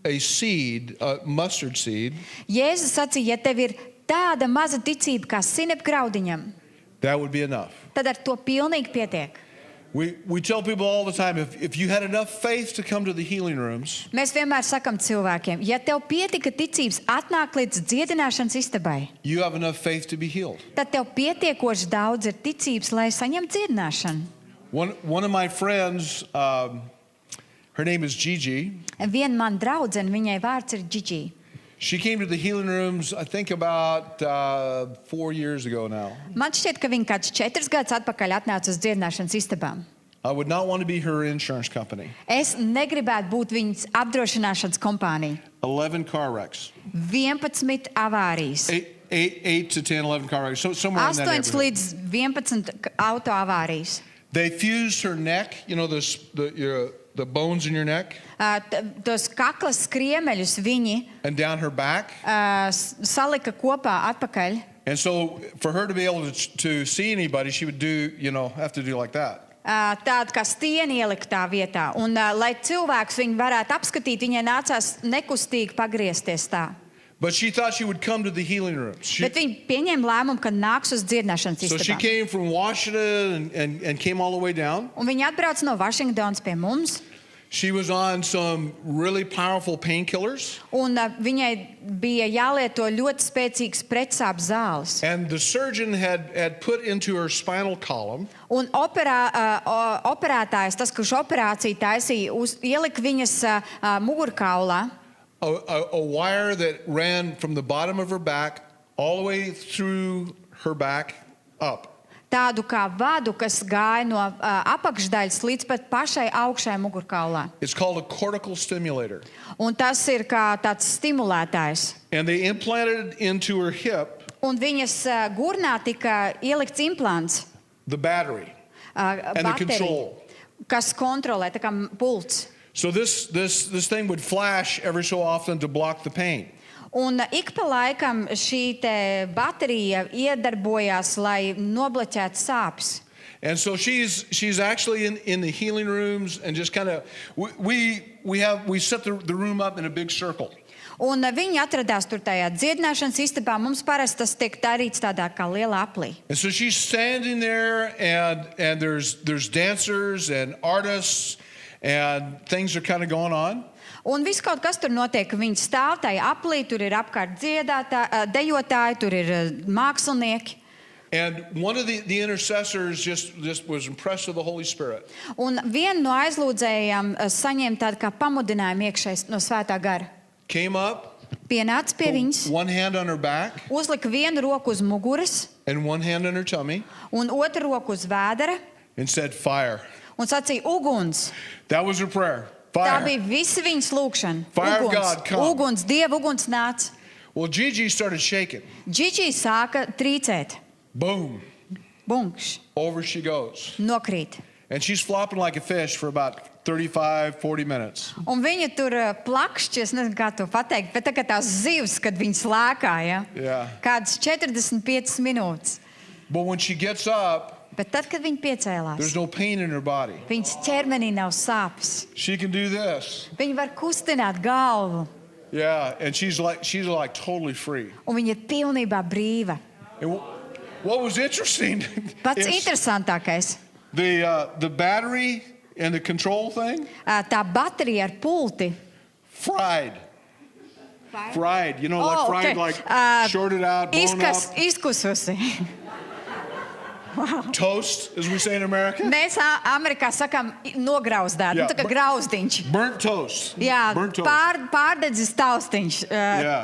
a seed, a mustard seed, Jēzus sacīja, ja tev ir tāda maza ticība kā sinepgraudiņam, that would be enough. tad ar to pilnīgi pietiek. We tell people all the time, if you had enough faith to come to the healing rooms, Mēs vienmēr sakam cilvēkiem, ja tev pietika ticības atnāk līdz dziedināšanas istabai, you have enough faith to be healed. tad tev pietiekoši daudz ir ticības, lai saņemtu dziedināšanu. One of my friends, her name is Gigi. Viena man draudzene, viņai vārds ir Gigi. She came to the healing rooms, I think about 4 years ago now. Man šķiet, ka viņa kāds 4 gadus atpakaļ atnāca uz dziedināšanas istabām. I would not want to be her insurance company. Es negribētu būt viņas apdrošināšanas kompānija. 11 car wrecks. 11 avārijas. 8 to 10, 11 car wrecks. So somewhere in that 8 neighborhood. līdz 11 auto avārijas. They fused her neck, the bones in your neck, Tos kaklas skriemeļus viņi and down her back. salika kopā atpakaļ. And so for her to be able to see anybody, she would have to do like that. Tāda kā stieni ielikt tā vietā. Un, lai cilvēks viņu varētu apskatīt, viņai nācās nekustīgi pagriezties tā. But she thought she would come to the healing rooms. Bet viņi pieņēma lēmumu, ka nāks uz dziedināšanas So she istabām. came from Washington and came all the way down. Un viņi atbrauc no Vašingtonas pie mums. She was on some really powerful painkillers. Un viņai bija jālieto ļoti spēcīgs pretsāpju zāles. And the surgeon had put into her spinal column Un operētājs, tas, kurš operāciju taisīja, ielika viņas mugurkaulā a wire that ran from the bottom of her back all the way through her back up. tādu kā vadu, kas gāja no apakšdaļas līdz pat pašai augšai mugurkaulā. It's called a cortical stimulator. Un tas ir kā tāds stimulētājs. And they implanted into her hip Un viņas gurnā tika ielikts implants, the battery and the baterija, control. kas kontrolē, tā kā pults. So this thing would flash every so often to block the pain. Un ik pa laikam šī te baterija iedarbojās, lai nobloķētu sāpes. And so she's actually in the healing rooms and just kind of we set the room up in a big circle. Un viņi atradās tur tajā dziedināšanas istabā. Mums parasti tas tiek darīts tādā kā lielā aplī. And so she's standing there and there's dancers and artists and things are kind of going on. Un viss kaut kas tur notiek, ka viņi stāv tajā aplī, tur ir apkārt dejotāji, tur ir mākslinieki. And one of the intercessors just was impressed with the Holy Spirit. Un viena no aizlūdzējām saņēma tādu kā pamudinājumu iekšēji no Svētā gara. came up, pienāca pie viņas, one hand on her back uzlika vienu roku uz muguras and one hand on her tummy, un otru roku uz vēdera and said, "Fire." un sacīja uguns. That was her prayer. Tā Fire. bija visa viņas lūkšana. Fire of Uguns, God, come. uguns, Dieva uguns nāca. Well, Gigi started shaking. Džiģī sāka trīcēt. Boom. Bunkš, Over she goes. nokrīt. And she's flopping like a fish for about 35, 40 minutes. Un viņa tur plakšķi, es nezinu, kā to pateikt, bet tā kā tās zivs, kad viņas lēkāja, Jā. kādas 45 minūtes. But when she gets up, Bet tad, kad viņa piecēlās, there's no pain in her body. viņas ķermenī nav sāpes. She can do this. Viņa var kustināt galvu, Yeah, and she's like totally free. un viņa ir pilnībā brīva. And what was interesting Pats is interesantākais, the battery and the control thing tā baterija ar pulti. fried. Fried, you know, like fried, okay. like shorted out, blown up. Izkususi. Toast, as we say in America. Mēs Amerikā sakām nograuzdēt, Jā, tā kā grauzdiņš. Burnt toast. Jā, Burnt toast. pārdedzis taustiņš, Jā.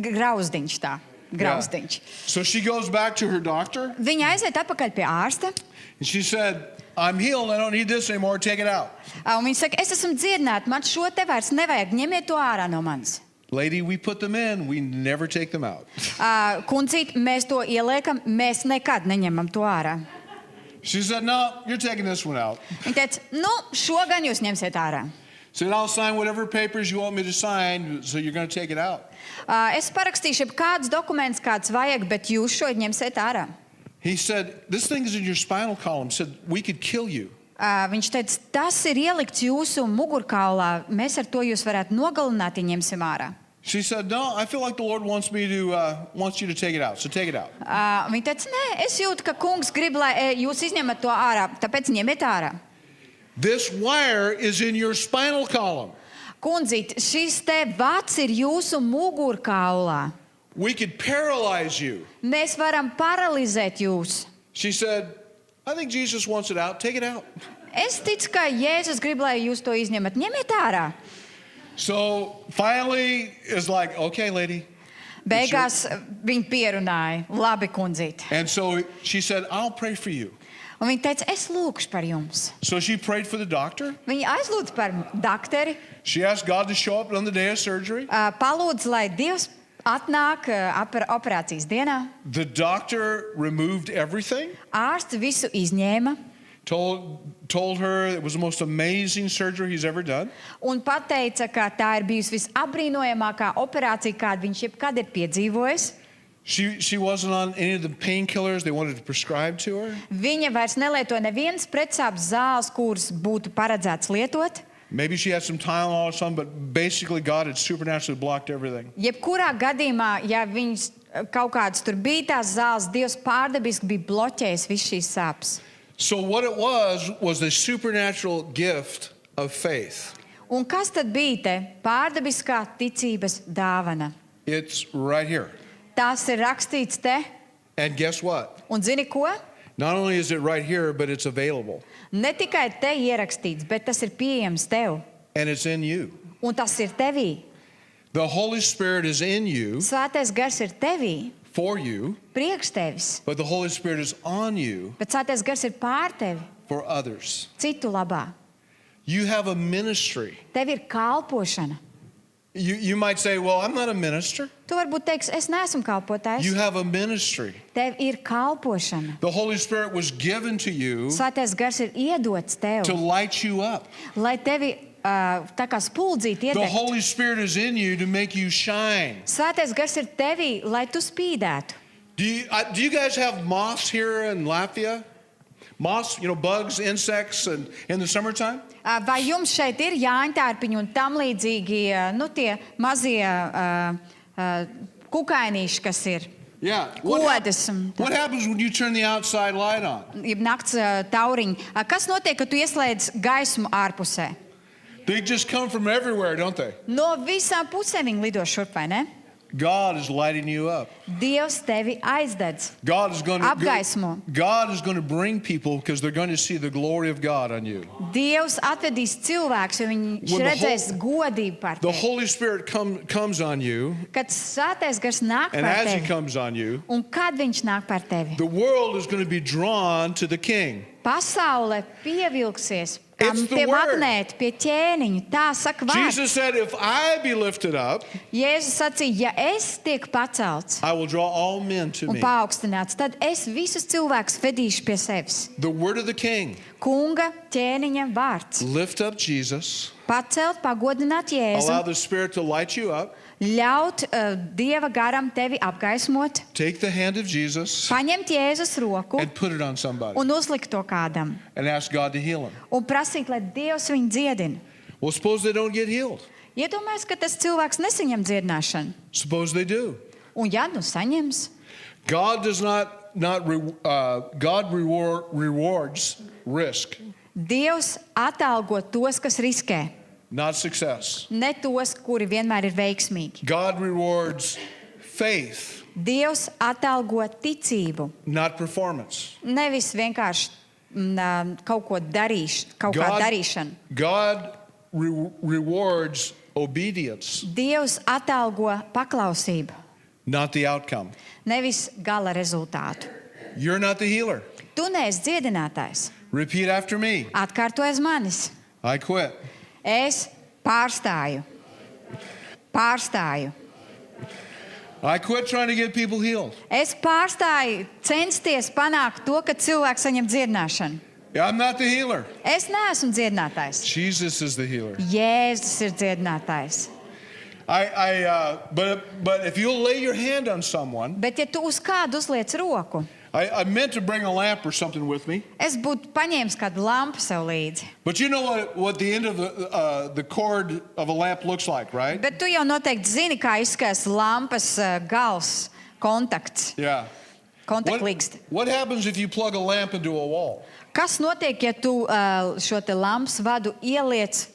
grauzdiņš tā, grauzdiņš. So she goes back to her doctor Viņa aiziet atpakaļ pie ārsta, and she said, "I'm healed. I don't need this anymore. Take it out." un viņa saka, es esmu dziedināta, man šo te vairs nevajag, ņemiet to ārā no manis. Lady, we put them in. We never take them out. Kundzīt, mēs to ieliekam, mēs nekad neņemam to ārā. She said, "No, you're taking this one out." Viņa teica, nu, šo gan jūs ņemsiet ārā. Said, "I'll sign whatever papers you want me to sign, so you're going to take it out." Es parakstīšu kādus dokumentus, kāds vajag, bet jūs šo ņemsiet ārā. He said, "This thing is in your spinal column." Said, "We could kill you." Viņš teica, tas ir ielikts jūsu mugurkaulā, mēs ar to jūs varētu nogalināt, ja ņemsim ārā. She said, "No, I feel like the Lord wants you to take it out. So take it out." Viņa teica, nē, es jūtu, ka kungs grib, lai jūs izņemat to ārā, tāpēc ņemiet ārā. This wire is in your spinal column. Kundzīt, šis te vats ir jūsu mugurkaulā. We could paralyze you. Mēs varam paralizēt jūs. She said, "I think Jesus wants it out. Take it out." Es ticu, ka Jēzus grib, lai jūs to izņemat. Ņemiet ārā. So finally, it's like, "Okay, lady." Beigās viņa pierunāja, labi, kundzīt. And so she said, "I'll pray for you." Un viņa teica, es lūkšu par jums. So she prayed for the doctor. Viņa aizlūdza par dakteri, She asked God to show up on the day of surgery. palūdza, lai Dievs atnāk operācijas dienā. The doctor removed everything. Ārsts visu izņēma Told her it was the most amazing surgery he's ever done. un pateica, ka tā ir bijusi visapbrīnojamākā operācija, kādu viņš jebkad ir piedzīvojis. She wasn't on any of the painkillers they wanted to prescribe to her. Viņa vairs nelieto nevienas pretsāpes zāles, kuras būtu paredzēts lietot. Maybe she had some Tylenol or something, but basically God had supernaturally blocked everything. Jebkurā gadījumā, ja viņas kaut kādas tur bija tās zāles, Dievs pārdabiski bija bloķējis visu šīs sāpes. So what it was a supernatural gift of faith. Un kas tad bija te? Pārdabiskā ticības dāvana. It's right here. Tas ir rakstīts te, And guess what? un zini ko? Not only is it right here, but it's available. Ne tikai te ierakstīts, bet tas ir pieejams tev, And it's in you. un tas ir tevī. The Holy Spirit is in you, Svētais gars ir tevī, for you, priekš tevis, but the Holy Spirit is on you bet svētais gars ir pār tevi, for others. citu labā. You have a ministry. Tev ir kalpošana. You might say, "Well, I'm not a minister." Tu varbūt teiksi, es neesmu kalpotājs. You have a ministry. Tev ir kalpošana. The Holy Spirit was given to you Svētais gars ir iedots tev, to light you up. lai tevi tā kā spuldzītu The iedegt. Holy Spirit is in you to make you shine. Svētais gars ir tevī, lai tu spīdētu. Do you guys have moths here in Latvia? Moths, bugs, insects, and in the summertime? Vai jums šeit ir jāņķērpiņi un tam līdzīgi, tie mazie kukainīši, kas ir? Yeah. Kodas. What happens when you turn the outside light on? Jeb nakts tauriņi. Kas notiek, kad tu ieslēdz gaismu ārpusē? They just come from everywhere, don't they? No visām pusēm viņi lido šurp, vai ne? God is lighting you up. Dievs tevi aizdedz. God is going Apgaismo. to bring people because they're going to see the glory of God on you. Dievs atvedīs cilvēkus, jo viņš When the redzēs godību par The tevi. Holy Spirit comes on you, Kad Svētais gars nāk and par as He tevi, comes on you, un kad viņš nāk par tevi, the world is going to be drawn to the King. pasaule pievilksies kā It's the pie word. magnēta, pie ķēniņa. Tā saka vārds. Jesus said, if I be lifted up, Jēzus sacīja, ja es tiek pacelts I will draw all men to un me. paaugstināts, tad es visus cilvēkus vedīšu pie sevis. The word of the King. Kunga ķēniņa vārds. Lift up Jesus. Pacelt, pagodināt Allow Jēzu, the Spirit to light you up. ļaut Dieva garam tevi apgaismot, Take the hand of Jesus paņemt Jēzus roku and put it on somebody un uzlikt to kādam. and ask God to heal him. Un prasīt, lai Dievs viņu dziedina. Well, suppose they don't get healed. Iedomājieties, ka tas cilvēks nesaņem dziedināšanu. Suppose they do. Un ja nu saņems, God does God rewards risk, Dievs atalgo tos, kas riskē, not success. ne tos, kuri vienmēr ir veiksmīgi. God rewards faith, Dievs atalgo ticību, not performance. nevis vienkārši kaut ko kaut kā darīšanu. God rewards obedience, Dievs atalgo paklausību, not the outcome. nevis gala rezultātu. You're not the healer. Tu neesi dziedinātājs. Repeat after me. Atkārto aiz manis. I quit. Es pārstāju. Pārstāju. I quit trying to get people healed. Es pārstāju censties panākt to, ka cilvēks saņem dziedināšanu. I'm not the healer. Es neesmu dziedinātājs. Jesus is the healer. Jēzus ir dziedinātājs. But if you'll lay your hand on someone, Bet ja tu uz kādu uzliec roku, I meant to bring a lamp or something with me. es būtu paņēmis kādu lampu sev līdzi. But you know what the end of the cord of a lamp looks like, right? Bet tu jau noteikti zini, kā izskatās lampas gals kontakts, Yeah. kontaktligzda. What happens if you plug a lamp into a wall? Kas notiek, ja tu šo te lampas vadu ieliec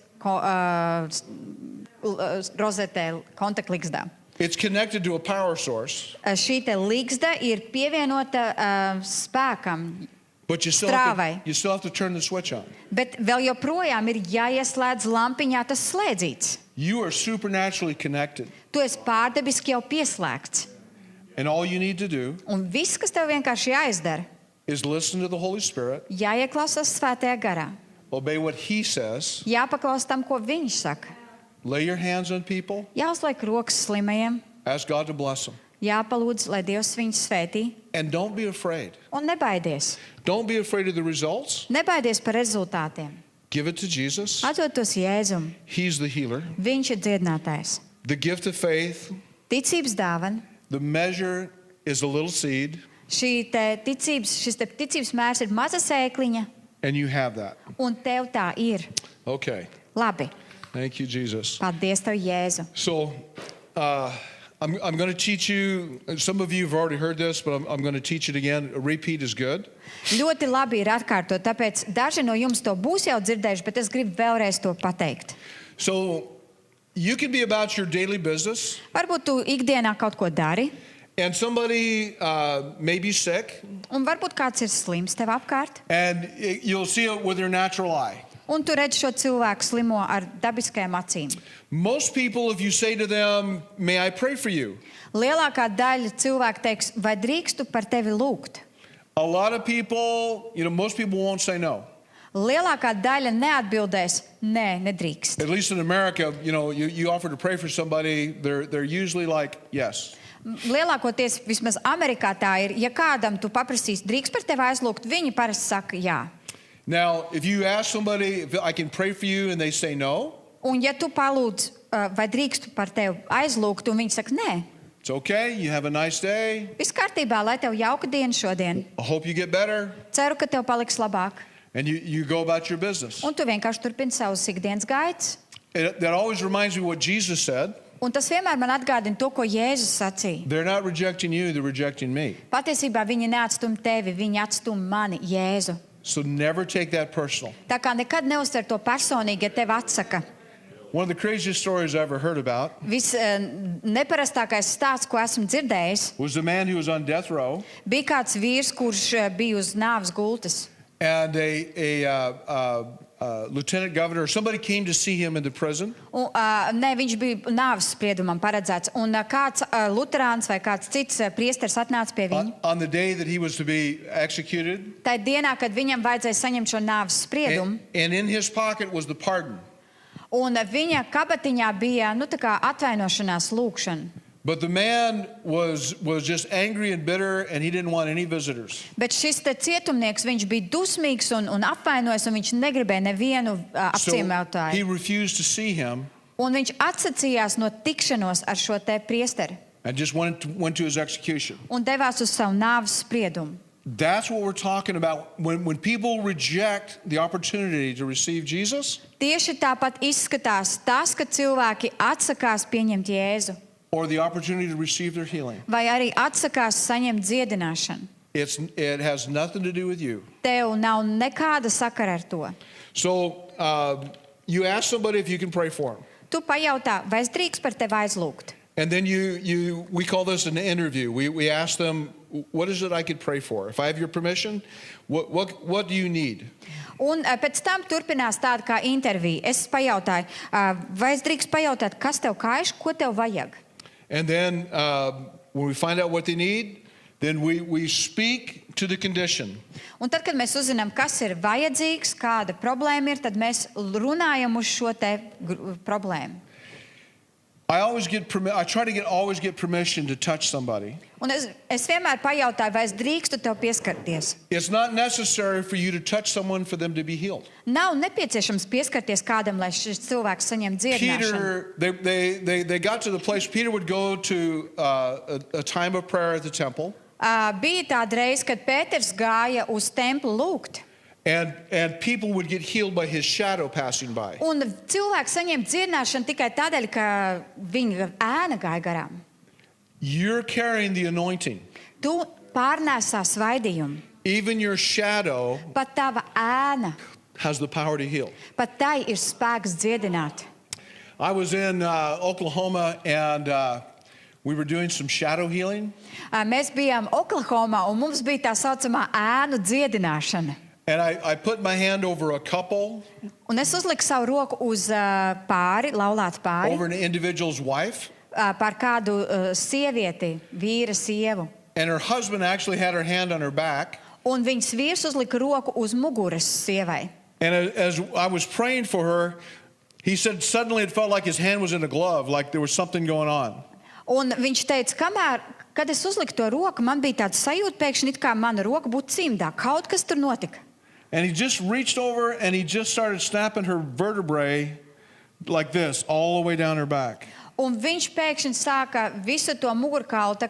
rozetē kontaktligzdā? It's connected to a power source, Šī te ligzda ir pievienota spēkam, but you still have to turn the switch on. bet vēl joprojām ir jāieslēdz lampiņā tas slēdzīts. You are supernaturally connected, Tu esi pārdabiski jau pieslēgts. and all you need to do Un viss, kas tev vienkārši jāizdara, is listen to the Holy Spirit, jāieklausās Svētajā garā, obey what He says, jāpaklaus tam, ko Viņš saka, lay your hands on people, jāuzliek rokas slimajiem, ask God to bless them, jāpalūdz, lai Dievs viņus svētī, and don't be afraid. un nebaidies. Don't be afraid of the results. Nebaidies par rezultātiem. Give it to Jesus. Atdod tos Jēzum. He's the healer. Viņš ir dziedinātājs. The gift of faith, Ticības dāvana. the measure is a little seed, Šis ticības mērs ir maza sēkliņa, and you have that. un tev tā ir. Okay. Labi, Thank you, Jesus. paldies tev, Jēzu. So, I'm going to teach you. Some of you have already heard this, but I'm going to teach it again. A repeat is good. Ļoti labi ir atkārtot, tāpēc daži no jums to būs jau dzirdējuši, bet es gribu vēlreiz to pateikt. So, you can be about your daily business, Varbūt tu ikdienā kaut ko dari, and somebody may be sick, un varbūt kāds ir slims tev apkārt, and you'll see it with your natural eye. un tu redz šo cilvēku slimo ar dabiskajām acīm. Most people, if you say to them, "May I pray for you?" Lielākā daļa cilvēku teiks, vai drīkstu par tevi lūgt? A lot of people, most people won't say no. Lielākā daļa neatbildēs, nē, nedrīkst. At least in America, you offer to pray for somebody, they're usually like, yes. Lielākoties, vismaz Amerikā tā ir, ja kādam tu paprasīsi, drīkst par tevi aizlūgt, viņi parasti saka jā. Now, if you ask somebody if I can pray for you and they say no, Un ja tu palūdz, vai drīkstu par tevi aizlūgt, un viņi saka nē, it's okay. You have a nice day. viss kārtībā, lai tev jauka diena šodien. I hope you get better. Ceru, ka tev paliks labāk. And you go about your business. Un tu vienkārši turpini savus ikdienas gaitas. That always reminds me what Jesus said. Un tas vienmēr man atgādina to, ko Jēzus sacīja. They're not rejecting you, they're rejecting me. Patiesībā viņi neatstum tevi, viņi atstum mani, Jēzu. So never take that personal. Tā kā nekad neuztver to personīgi, ja tev atsaka. One of the craziest stories I ever heard about Neparastākais stāsts, ko esmu dzirdējis, was a man who was on death row, bija kāds vīrs, kurš bija uz nāves gultas. and a lieutenant governor or somebody came to see him in the prison. Nē, viņš bija nāves spriedumam paredzēts. Un kāds luterāns vai kāds cits priesteris atnāca pie viņa. On the day that he was to be executed, Tā dienā, kad viņam vajadzēja saņemt šo nāves spriedumu, and in his pocket was the pardon. un viņa kabatiņā bija tā kā atvainošanās lūkšana. But the man was just angry and bitter, and he didn't want any visitors. Bet šis te cietumnieks, viņš bija dusmīgs un apvainojis, un viņš negribēja nevienu So he apciemotāju. refused to see him Un viņš atsacījās no tikšanos ar šo te priesteri and just went to his execution. un devās uz savu nāves spriedumu. That's what we're talking about. When people reject the opportunity to receive Jesus, Tieši tāpat izskatās tas, ka cilvēki atsakās pieņemt Jēzu, or the opportunity to receive their healing, vai arī atsakās saņemt dziedināšanu. it has nothing to do with you. Tev nav nekāda sakara ar to. So you ask somebody if you can pray for them. Tu pajautā, vai es drīkst par tevi aizlūgt? And then we call this an interview. We ask them, what is it I could pray for? If I have your permission, what do you need? Un pēc tam turpinās tāda kā intervija. Es pajautāju, vai es drīkst pajautāt, kas tev kaiš, ko tev vajag? And then when we find out what they need, then we speak to the condition. Un tad, kad mēs uzzinām, kas ir vajadzīgs, kāda problēma ir, tad mēs runājam uz šo te problēmu. I try to always get permission to touch somebody. Un es vienmēr pajautāju, vai es drīkstu tev pieskarties. It's not necessary for you to touch someone for them to be healed. Nav nepieciešams pieskarties kādam, lai šis cilvēks saņem dziedināšanu. Peter, they got to the place, Peter would go to a time of prayer at the temple. Bija tāda reize, kad Pēters gāja uz templi lūgt. And people would get healed by his shadow passing by. Un cilvēks saņem dziedināšanu tikai tādēļ, ka viņa ēna gāja garām. You're carrying the anointing. Tu pārnēsā svaidījumu. Even your shadow Pat tava ēna, has the power to heal. pat tai ir spēks dziedināt. I was in Oklahoma, and we were doing some shadow healing. Mēs bijām Oklahomā, un mums bija tā saucamā ēnu dziedināšana. And I put my hand over a couple, Un es uzliku savu roku uz pāri, laulātu pāri, over an individual's wife, par kādu sievieti, vīra sievu. and her husband actually had her hand on her back. Un viņas vīrs uzlika roku uz muguras sievai. And as I was praying for her, he said suddenly it felt like his hand was in a glove, like there was something going on. Un viņš teica, kad es uzliku to roku, man bija tāds sajūta pēkšņi, it kā mana roka būtu cimdā. Kaut kas tur notika. And he just reached over and he just started snapping her vertebrae like this, all the way down her back. Un viņš pēkšņi sāka visu to mugurkaulu tā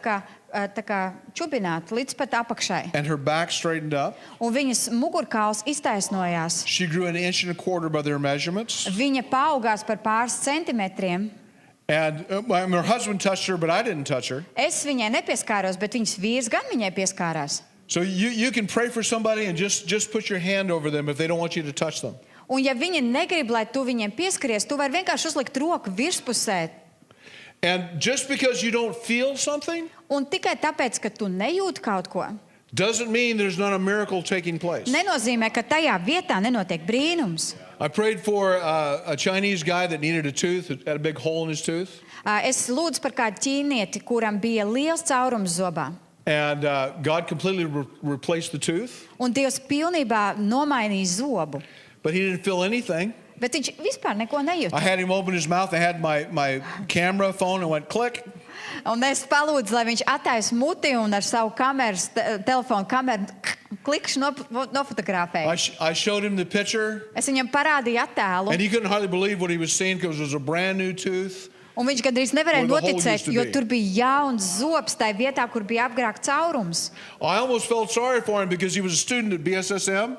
kā čubināt līdz pat apakšai. And her back straightened up. Un viņas mugurkauls iztaisnojās. She grew an inch and a quarter by their measurements. Viņa paaugās par pāris centimetriem. And her husband touched her, but I didn't touch her. Es viņai nepieskāros, bet viņas vīrs gan viņai pieskārās. So you can pray for somebody and just put your hand over them if they don't want you to touch them. Un ja viņi negrib, lai tu viņiem pieskaries, tu vari vienkārši uzlikt roku virspusē. And just because you don't feel something Un tikai tāpēc, ka tu nejūti kaut ko, doesn't mean there's not a miracle taking place. nenozīmē, ka tajā vietā nenotiek brīnums. I prayed for a Chinese guy that needed a tooth, had a big hole in his tooth. Es lūdzu par kādu ķīnieti, kuram bija liels caurums zobā. And God completely replaced the tooth, Un Dievs pilnībā nomainīja zobu. but he didn't feel anything. Bet viņš vispār neko I nejūta. had him open his mouth. I had my camera phone and went click. Un es palūdzu, lai viņš attaisa muti un ar savu kameras, telefonu kameru klikšķi nofotografēja. I showed him the picture, Es viņam parādīju attēlu. and he couldn't hardly believe what he was seeing because it was a brand new tooth. Un viņš gandrīz nevarēja Where the hole noticēt, used to jo be. tur bija jauns zobs tajā vietā, kur bija apgrāgts caurums. I almost felt sorry for him because he was a student at BSSM,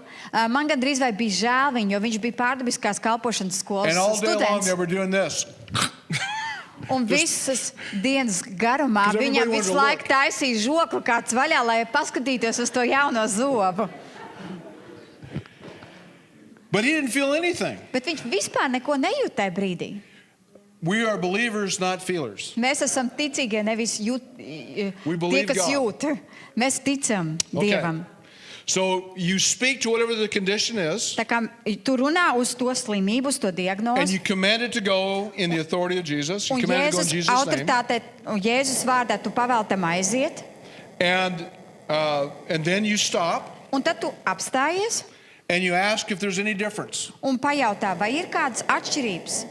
Man gandrīz vai bija žēl viņu, jo viņš bija pārdabiskās kalpošanas skolas and all day long students. they were doing this. Un visas dienas garumā 'Cause everybody viņam wanted visu to laiku look. taisīja žokli kāds vaļā, lai paskatītos uz to jauno zobu. But he didn't feel anything. Bet viņš vispār neko nejūt tajā brīdī. We are believers, not feelers. Mēs esam ticīgie, nevis We tie, believe kas God. jūt. Mēs ticam Dievam. So you speak to whatever the condition is, Tā kā tu runā uz to slimību, uz to and diagnozi, you command it to go in the authority of Jesus. You un command it to go in Jēzus Jesus' name. autoritātē, un Jēzus vārdā tu pavēl tam aiziet, And then you stop un tad tu apstājies and you ask if there's any difference. un pajautā, vai ir kādas atšķirības.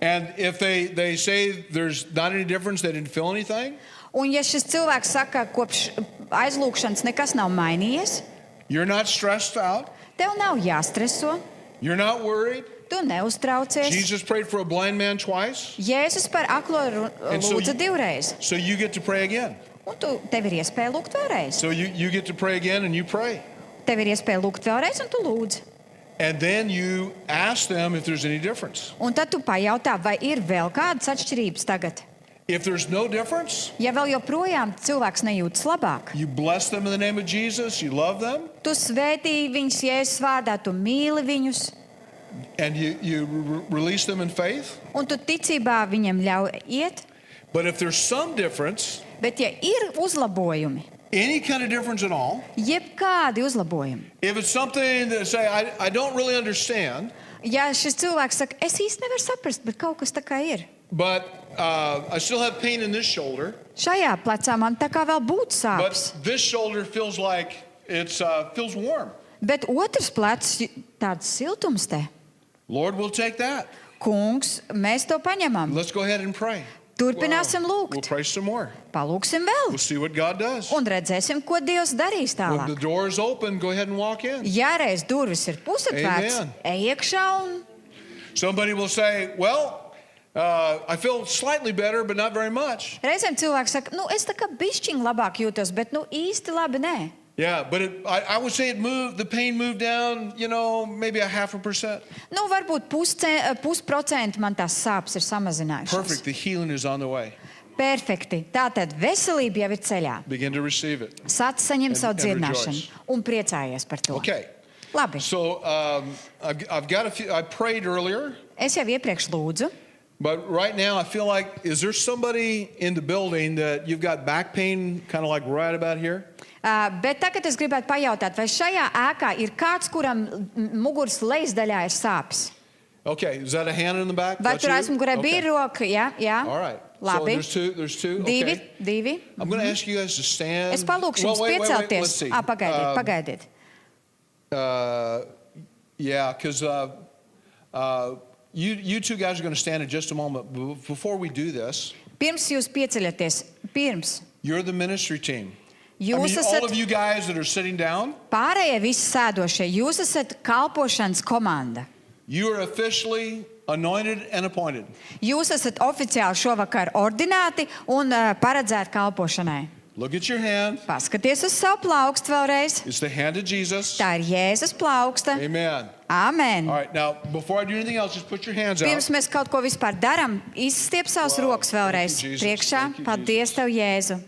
And if they say there's not any difference, they didn't feel anything, Un ja šis cilvēks saka, kopš aizlūkšanas nekas nav mainījies, you're not stressed out, tev nav jāstreso, you're not worried. tu neuztraucies. Jesus prayed for a blind man twice, Jēzus par aklo And so lūdza you- divreiz, so you get to pray again. un tev ir iespēja lūgt vēlreiz. So you get to pray again and you pray. Tev ir iespēja lūgt vēlreiz, un tu lūdz. And then you ask them if there's any difference. Un tad tu pajautā, vai ir vēl kādas atšķirības tagad. If there's no difference, Ja vēl joprojām cilvēks nejūtas labāk, you bless them in the name of Jesus, you love them, tu svētī viņus Jēzus vārdā, tu mīli viņus, and you release them in faith. un tu ticībā viņam ļauj iet. But if there's some difference, Bet ja ir uzlabojumi, any kind of difference at all, jebkādi uzlabojumi, if it's something that say, I don't really understand, ja šis cilvēks saka, es īsti nevaru saprast, bet kaut kas tā kā ir. but I still have pain in this shoulder, Šajā plecā man tā kā vēl būtu but sāpes, this shoulder feels like it's feels warm. bet otrs plecs tāds siltums te. Lord, we'll take that. Kungs, mēs to paņemam. Let's go ahead and pray. Turpināsim We'll lūgt, pray some more. palūksim We'll vēl see what God does. un redzēsim, ko Dievs darīs When the tālāk. door is open, go ahead and walk in. Ja reiz durvis ir pusatvērts, Amen. ej iekšā un Somebody will say, well, I feel slightly better, but not very much. reizēm cilvēks saka, nu es tā kā bišķiņ labāk jūtos, bet nu īsti labi nē. Yeah, but I would say the pain moved down, maybe 0.5%. Nu varbūt pusprocenti man tās sāpes ir samazinājušās. Perfect. The healing is on the way. Perfekti. Tātad veselība jau ir ceļā. Begin to receive it. Sāc saņemt savu And dziedināšanu rejoice. un priecājies par to. Okay. Labi, So I've got a few. I prayed earlier, es jau iepriekš lūdzu, but right now I feel like, is there somebody in the building that you've got back pain kind of like right about here? bet tagad es gribētu pajautāt, vai šajā ēkā ir kāds, kuram muguras lejasdaļā ir sāpes? Okay. Is that a hand in the back? Vai That's tur you? aizmugurē Okay. bija roka? Jā. All right. So Labi. there's two. Divi, Okay. divi. I'm going to ask you guys to stand. Es palūkšu Well, jums wait, Let's piecelties. see. Pagaidiet. Yeah, because you two guys are going to stand in just a moment. But before we do this, Pirms jūs pieceļaties, you're the ministry team. jūs all esat of you guys that are sitting down, pārējie visi sēdošie, jūs esat kalpošanas komanda. you are officially anointed and appointed. Jūs esat oficiāli šovakar ordināti un paredzēti kalpošanai. Look at your hand. Paskaties uz savu plaukstu vēlreiz. It's the hand of Jesus. Tā ir Jēzus plauksta. Amen. Āmen. All right, now, before I do anything else, just put your hands out. Pirms mēs kaut ko vispār darām, izstiep savus Wow. rokas vēlreiz Thank you, Jesus. priekšā. Thank you, Paldies Tev, Jēzu.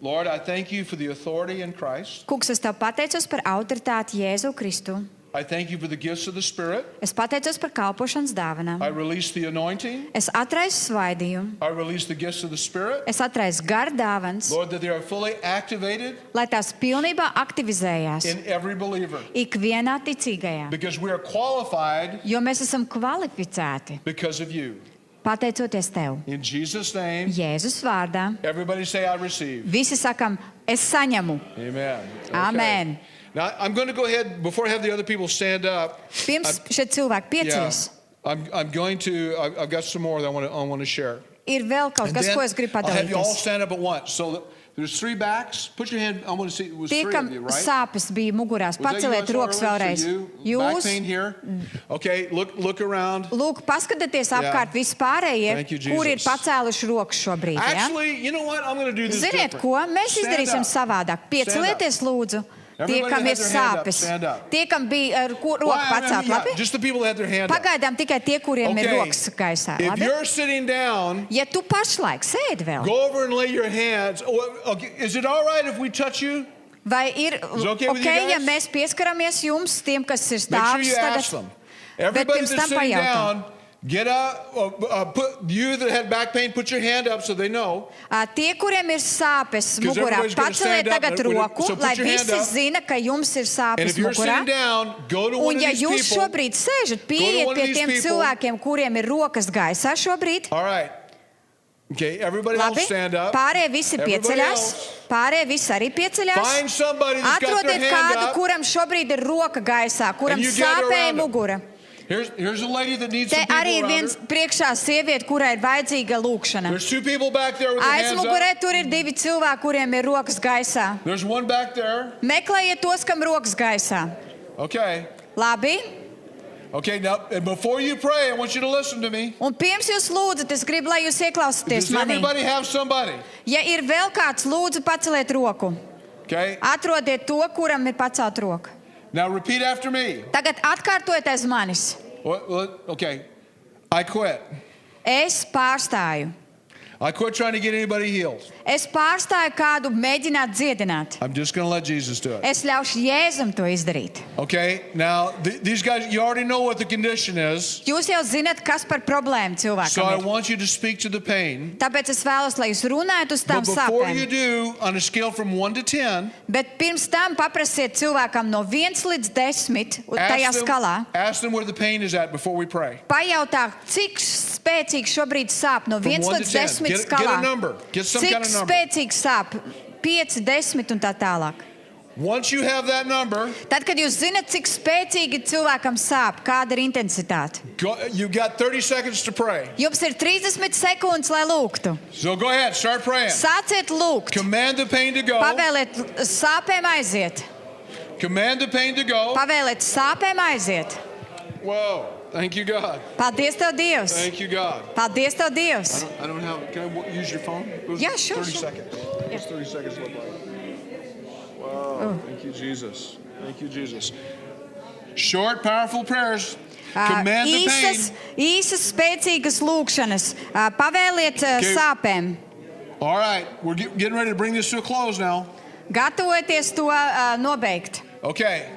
Lord, I thank you for the authority in Christ. Kungs, es Tev pateicos par autoritāti Jēzu Kristu. I thank you for the gifts of the Spirit. Es pateicos par kalpošanas dāvanām. I release the anointing. Es atraisu svaidījumu. I release the gifts of the Spirit. Es atraisu garu dāvanas, Lord, that they are fully activated lai tās pilnībā aktivizējās in every believer. ikvienā ticīgajā. Because we are qualified Jo mēs esam kvalificēti, because of you. pateicoties Tev. In Jesus' name, Jēzus vārdā. everybody say, I receive. Visi sakam, es saņemu. Amen. Okay. Amen. Now, I'm going to go ahead, before I have the other people stand up, Pirms šie cilvēki pieceļas, I'm going to, I've got some more that I want to share. ir vēl kaut And kas, then ko es gribu I'll have you all padalīties. stand up at once. So there's 3 backs. Put your hand, I want to see, it was 3 Tiekam of you, right? sāpes bija mugurās. Was that you, Paceliet rokas Orleans, or vēlreiz. you? Back Jūs, pain here? Okay, look around. lūk, paskatieties apkārt vispārējie, Thank you, kur ir Jesus. pacēluši rokas šobrīd. Ja? Actually, you know what? I'm going to do this Ziniet, different. ko? Mēs Stand izdarīsim up. savādāk. Piecelieties, lūdzu. Tie, Everybody kam that ir had their hand up, sāpes, stand up. tie, kam bija ar Well, roku pacelt, yeah, labi? just the people that had their hand up. Pagaidām tikai tie, kuriem ir Okay, rokas gaisā, if labi? you're sitting down, Ja tu pašlaik sēdi vēl, go over and lay your hands. Okay, is it all right if we touch you? vai ir it okay with you ok, ja guys? mēs pieskaramies jums, tiem, kas ir Make sure stāvs you ask tagad? them. Everybody pirms that's tam sitting pajautā. down, Get up. Put you that had back pain, put your hand up so they know. Tie, kuriem ir sāpes 'Cause mugurā, everybody's gonna paceliet stand up, tagad so roku, put lai your hand visi up. zina, ka jums ir And sāpes if you're mugurā. sitting down, go to one Un of ja these jūs people. šobrīd sēžat, to pieiet one of pie these tiem people. cilvēkiem, kuriem ir rokas gaisā šobrīd. All right. Okay, everybody else Labi, stand up. pārējie visi Everybody pieceļās. else. Pārējie visi arī pieceļās. Find somebody that's got their Atrodiet hand kādu, up. kuram šobrīd ir roka gaisā, kuram And you gather sāpēja around them. mugura. Here's a lady that needs Te some people arī ir around viens her. priekšā sieviete, kurai ir vajadzīga lūkšana. There's two people back there with their Aiz hands mugurē up. tur ir divi cilvēki, kuriem ir rokas gaisā. There's one back there. Meklējiet tos, kam rokas gaisā. Okay. Labi? Okay, now, and before you pray, I want you to listen to me. Un pirms jūs lūdzat, es gribu, lai jūs ieklausāties Does manī. everybody have somebody? Ja ir vēl kāds, lūdzu, paceliet roku. Okay. Atrodiet to, kuram ir pacelt roka. Now repeat after me. Tagad atkārtojiet aiz manis. Okay. I quit. Es pārstāju. I quit trying to get anybody healed. Es pārstāju kādu mēģināt dziedināt. I'm just going to let Jesus do it. Es ļaušu Jēzum to izdarīt. Okay. Now, these guys, you already know what the condition is. Jūs jau zinat, kas par problēmu So I cilvēkam ir. want you to speak to the pain. Tāpēc es vēlos, lai jūs runājat uz tām But before you sāpēm. do, on a scale from 1 to 10, Bet pirms tam paprasiet cilvēkam no 1 līdz 10 tajā skalā. ask them where the pain is at before we pray. Pajautā, cik spēcīgi šobrīd sāp no 1 1 to līdz 10. 10 Get skalā. a number. Get some Cik kind of number. spēcīgi sāp? 5, 10 un tā tālāk. Once you have that number, Tad, kad jūs zinat, cik spēcīgi cilvēkam sāp, kāda ir intensitāte, you got 30 seconds to pray. jums ir 30 sekundes, lai lūgtu. So go ahead, start praying. Sāciet lūgt, Command the pain to go. pavēliet sāpēm aiziet. Command the pain to go. Pavēliet sāpēm aiziet. Whoa. Thank you, God. Paldies, Tev, Dievs! Thank you, God. Paldies, Tev, Dievs! I don't have. Can I use your phone? It was Yeah, sure, 30 sure. seconds. What's 30 seconds look like? Wow. Thank you, Jesus. Thank you, Jesus. Short, powerful prayers. Command the Īsas, pain. īsas, spēcīgas lūkšanas. Pavēliet sāpēm. All right, we're getting ready to bring this to a close now. Gatavojieties to nobeigt. Okay.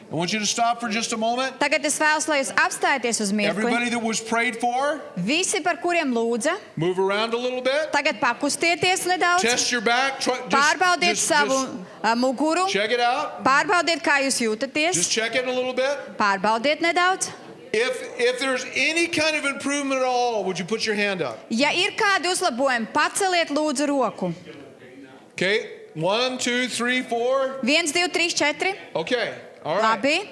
I want you to stop for just a moment. Tagad es vēlos, lai jūs apstājaties uz mirkli. Everybody that was prayed for, Visi, par kuriem lūdza, move around a little bit. tagad pakustieties nedaudz. Test your back. Pārbaudiet savu muguru. Check it out. Pārbaudiet, kā jūs Just jūtaties. check it a little bit. Pārbaudiet nedaudz. If there's any kind of improvement at all, would you put your hand up? Ja ir kādi uzlabojumi, paceliet lūdzu roku. Okay. 1, 2, 3, 4. 1, 2, 3, 4. Okay. All right. Labi.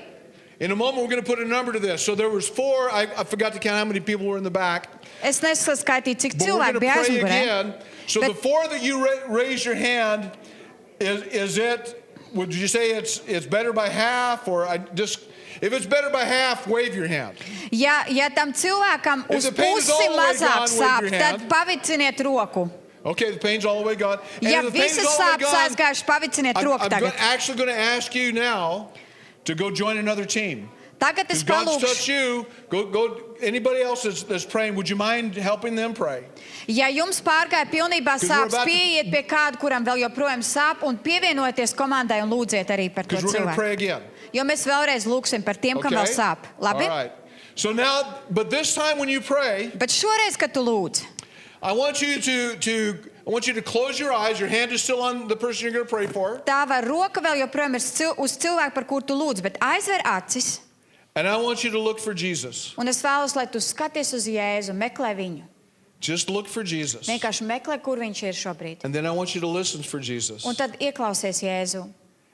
In a moment, we're going to put a number to this. So there was 4. I forgot to count how many people were in the back. Es neskaitīju, cik But we're cilvēki going to bija pray aizmugurē. again. So the But- 4 that you raise your hand, is it? Would you say it's better by half, or if it's better by half, wave your hand. Ja tam cilvēkam If uz the pain is all pusi the way mazāk gone, wave sāp, your tad hand. paviciniet roku. Okay, the pain's all the way gone. And Ja if the pain is visas all the way sāpes gone, aizgājuši, paviciniet roku I'm tagad. actually going to ask you now to go join another team. Tagad es If God's touched palūkšu. you, go. Anybody else that's praying, would you mind helping them pray? Ja jums pārgāja pilnībā we're sāpes, about to- pieiet pie kāda, kuram vēl joprojām sāp, un pievienojieties komandai un lūdziet arī par to Because we're going to cilvēku. pray again. Jo mēs vēlreiz lūksim par tiem, kam vēl sāp. Labi? All right. So now, but this time when you pray, Bet šoreiz, kad tu lūdz, I want you to close your eyes. Your hand is still on the person you're going to pray for. tava roka vēl joprojām ir uz cilvēku, par kuru tu lūdz, bet aizver acis, And I want you to look for Jesus. un es vēlos, lai tu skaties uz Jēzu, meklē viņu. Just look for Jesus. Vienkārši meklē, kur viņš ir šobrīd. And then I want you to listen for Jesus. Un tad ieklausies Jēzu.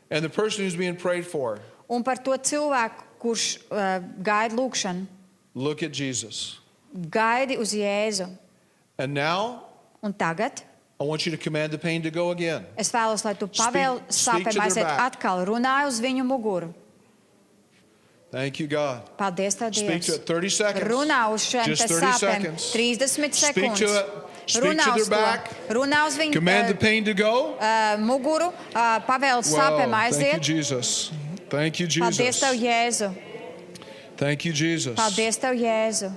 And the person who's being prayed for, Un par to cilvēku, kurš gaida lūkšanu, look at Jesus. gaidi uz Jēzu. And now, Un tagad I want you to command the pain to go again. es vēlos, lai tu pavēl Speak to sāpēm their aiziet back. atkal, runāj uz viņu muguru. Thank you, God. Paldies, Tev, Speak to Dievs. it. 30 seconds. Runā uz šiem Just te 30 sāpēm. seconds. 30 Speak to sekundes. it. Speak Runā to uz their to. back. Runā uz viņu Command the pain to go. muguru, pavēl sāpēm Wow. Thank you, aiziet. Jesus. Thank you, Paldies, Jesus. Tev, Jēzu. Thank you, Jesus. Paldies, Tev, Jēzu.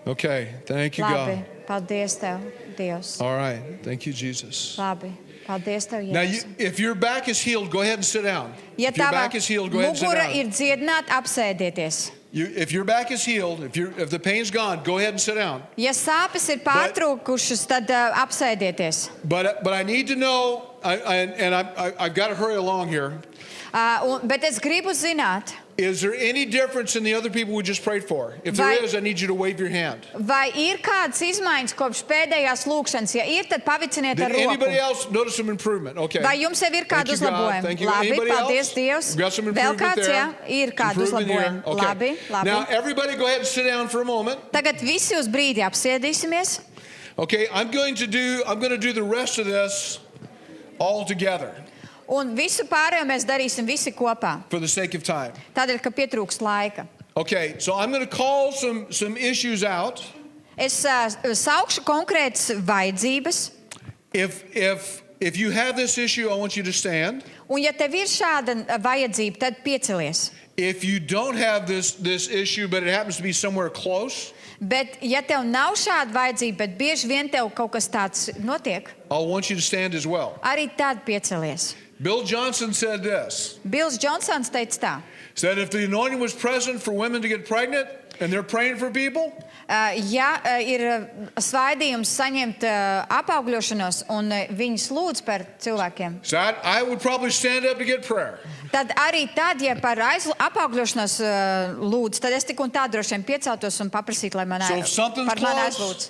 Okay. Thank you, Labi. God. Paldies, Tev, Dievs. All right. Thank you, Jesus. Labi. Paldies, Tev, Now, Jēzu. if your back is healed, go ahead and sit down. Ja If your tava back is healed, go ahead and sit mugura down. ir dziedināta, apsēdieties. if your back is healed, if the pain's gone, go ahead and sit down. Ja sāpes ir pārtrūkušas, tad apsēdieties. But I need to know, I've got to hurry along here. Bet es gribu zināt, Is there any difference in the other people we just prayed for? If there is, I need you to wave your hand. vai ir kādas izmaiņas kopš pēdējās lūkšanas? Ja ir, tad paviciniet ar Did anybody roku. else notice some improvement? Okay. Vai jums jau ir kāda Thank you, God. uzlabojuma? Thank you. Labi, Anybody paldies else? Dievs. Got some Vēl improvement kāds, there. jā, ir kāda Improvement uzlabojuma. here. Okay. Labi, labi. Now, everybody go ahead and sit down for a moment. Tagad visi uz brīdi apsēdīsimies. Okay, I'm going to do the rest of this all together Un visu pārējo mēs darīsim visi kopā. for the sake of time. Tādēļ, ka pietrūks laika. Okay, so I'm going to call some issues out. Es saukšu konkrētas vajadzības. If you have this issue, I want you to stand. Un ja tev ir šāda vajadzība, tad piecelies. If you don't have this issue, but it happens to be somewhere close, Bet ja tev nav šāda vajadzība, bet bieži vien tev kaut kas tāds notiek, I want you to stand as well. arī tad piecelies. Bill Johnson said this. Bills Džonsons teica tā. Said if the anointing was present for women to get pregnant and they're praying for people, Ja ir svaidījums saņemt apaugļošanos un viņus lūdz par cilvēkiem, so I would probably stand up to get prayer. tad arī tad, ja par apaugļošanos lūdz, tad es tik un tā droši vien pieceltos un paprasītu, lai man So if something's par mani close, aizlūdz.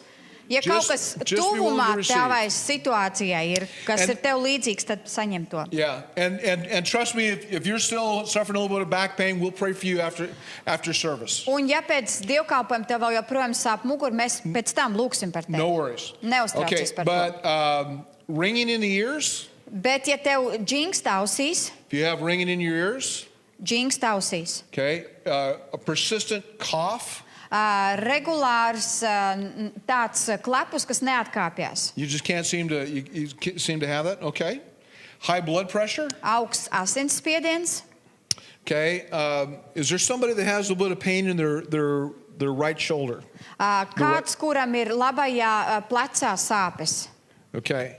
Ja just- kaut kas just be willing tuvumā to receive. tavai situācijai ir, kas And- ir tev līdzīgs, tad saņem to. Yeah, and trust me, if you're still suffering a little bit of back pain, we'll pray for you after service. Un ja pēc dievkalpojuma tev vēl joprojām sāp mugura, mēs pēc tam lūksim par tevi. No worries. Neuztraucies par to. But ringing in the ears, Bet ja tev džingst ausīs, if you have ringing in your ears, okay, a persistent cough, regulārs tāds klepus, kas neatkāpjas, you just can't seem to have that, okay? High blood pressure, augsts asinsspiediens, okay? Is there somebody that has a little bit of pain in their right shoulder? kāds, kuram ir labajā plecā sāpes. Okay.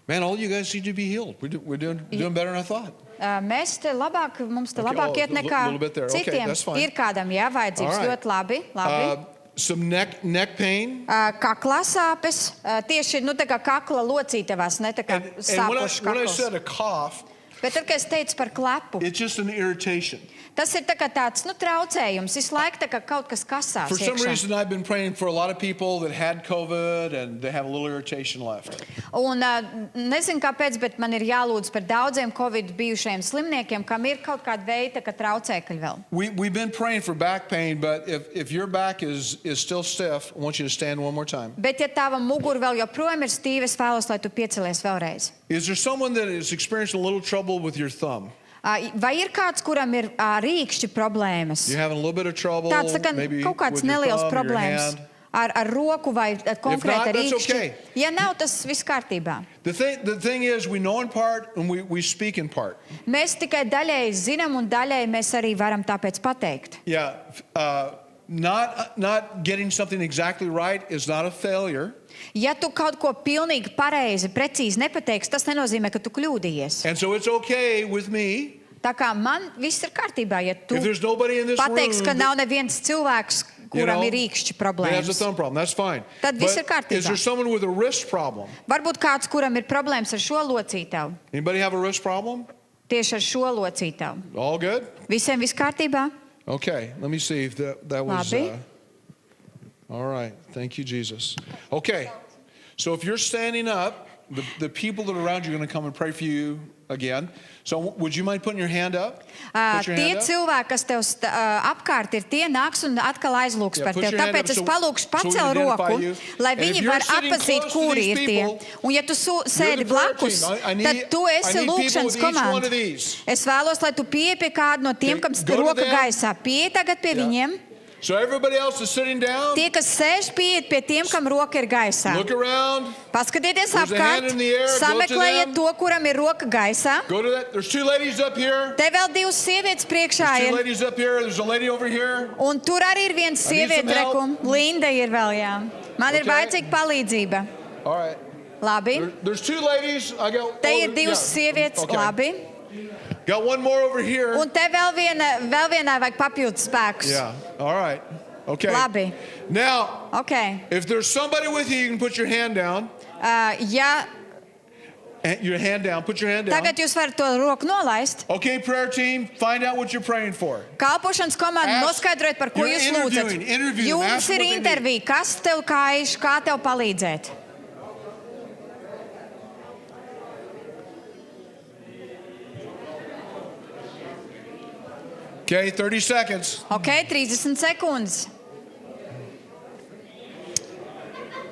Man, all you guys seem to be healed. We're doing better than I thought. Mēs te labāk, mums te Okay, labāk iet a nekā little bit there. Okay, citiem. that's fine. Ir kādam, jā, vajadzības All right. ļoti labi. labi. Some neck pain. Kakla sāpes, tieši nu, tā kā kakla locītavās, ne tā kā And sāpošs when I kakls. said a cough, Bet tad, kad es teicu par klepu, it's just an irritation. tas ir tā kā tāds traucējums. Visu laiku tā kā kaut kas kasās For some iekšā. reason, I've been praying for a lot of people that had COVID and they have a little irritation left. Un nezinu kāpēc, bet man ir jālūdz par daudziem Covid bijušajiem slimniekiem, kam ir kaut kāda veida traucēkļi vēl. We've been praying for back pain, but if your back is still stiff, I want you to stand one more time. Bet ja tava mugura vēl joprojām ir stīva, es vēlos, lai tu piecelies vēlreiz. Is there someone that is experiencing a little trouble with your thumb? Vai ir kāds, kuram ir rīkšķi problēmas? You're having a little bit of trouble, Tāds tā kā maybe kaut kāds with your neliels thumb or your problēmas. hand. Ar roku vai konkrēti ar that's rīkšķi. okay. Ja nav, tas viss kārtībā. The thing is, we know in part and we speak in part. Mēs tikai daļēji zinām un daļēji mēs arī varam tāpēc pateikt. Yeah, not getting something exactly right is not a failure. Ja tu kaut ko pilnīgi pareizi, precīzi nepateiksi, tas nenozīmē, ka tu kļūdījies. And so it's okay with me Tā kā man viss ir kārtībā, ja tu if there's nobody in this pateiksi, ka room nav neviens cilvēks, kuram ir rīkšķi that has a problēmas. thumb problem. That's fine. Tad viss But ir kārtībā. is there someone with a wrist problem? Varbūt kāds, kuram ir problēmas ar šo locītavu, Anybody have a wrist problem? tieši ar šo locītavu. All good? Visiem viss kārtībā? Okay, let me see if that was... Labi. All right, thank you, Jesus. Okay, so if you're standing up, the people that are around you are going to come and pray for you again. So would you mind putting your hand up? Put your Tie hand up. cilvēki, kas tev apkārt ir, tie nāks un atkal aizlūgs Yeah, par put tevi. your hand Tāpēc up es so palūkšu we pacel identify roku, you. lai And if viņi you're var sitting atpazīt, close to kuri these ir tie. people, Un ja tu sēdi the prayer blakus, team. I need- tad tu I esi need people lūkšanas with each one komanda. of these. Es vēlos, lai tu pieeji pie kāda no tiem, Okay, kam go to roka them. gaisā. Pieeji tagad pie Yeah. viņiem. So everybody else is sitting down. Tie, kas sēž, pieejiet pie tiem, kam roka ir gaisā. Look around. Paskatieties There's a hand apkārt, in the air, go to sameklējiet them. to, kuram ir roka gaisā. Go to that. There's two ladies up here. Te vēl divas sievietes priekšā Two ir. ladies up here. There's a lady over here. Un tur arī ir viena I need some sieviete, help. reku. Linda ir vēl, jā. Man ir Okay. vajadzīga palīdzība. All right. Labi. There's two ladies. I got. Te oh, ir divas yeah. sievietes. Okay. Labi. Got one more over here. Un te vēl vienai vajag papildus spēkus. Yeah. All right. Okay. Labi. Now, Okay. if there's somebody with you, you can put your hand down. Ja Your hand down. Put your hand down. tagad jūs varat to roku nolaist, Okay, prayer team, find out what you're praying for. kalpošanas komanda Ask- noskaidrojiet, par ko you're jūs lūdzat. interviewing them. Jums Ask ir what they need. intervija, kas tev kaiš, kā tev palīdzēt. Okay, 30 seconds. Ok, 30 sekundes.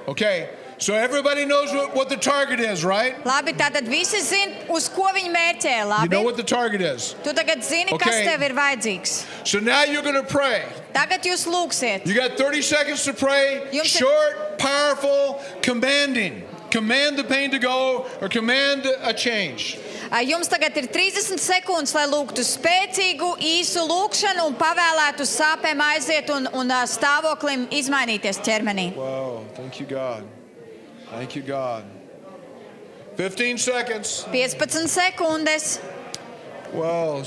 Okay, so everybody knows what the target is, right? Labi, tātad visi zin, uz ko viņi mērķē. You Labi, know what the target is. tu tagad zini, kas Okay. tev ir vajadzīgs. So now you're going to pray. Tagad jūs lūgsiet. You got 30 seconds to pray. Jums ir- Short, powerful, commanding. Command the pain to go or command a change. Jums tagad ir 30 sekundes, lai lūgtu spēcīgu, īsu lūgšanu un pavēlētu sāpēm aiziet un stāvoklim izmainīties ķermenī. Wow, thank you, God. Thank you, God. 15 seconds. 15 sekundes. Wow.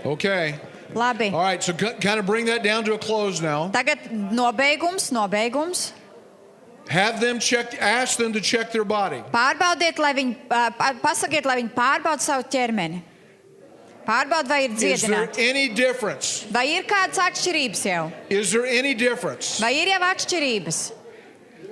Okay. Labi. All right, so kind of bring that down to a close now. Tagad nobeigums. Have them check, ask them to check their body. Pārbaudiet, lai viņi, pasakiet, lai viņi pārbauda savu ķermeni. Pārbauda, vai ir Is there dziedināti. any difference? Vai ir kādas atšķirības jau? Is there any difference? Vai ir jau atšķirības?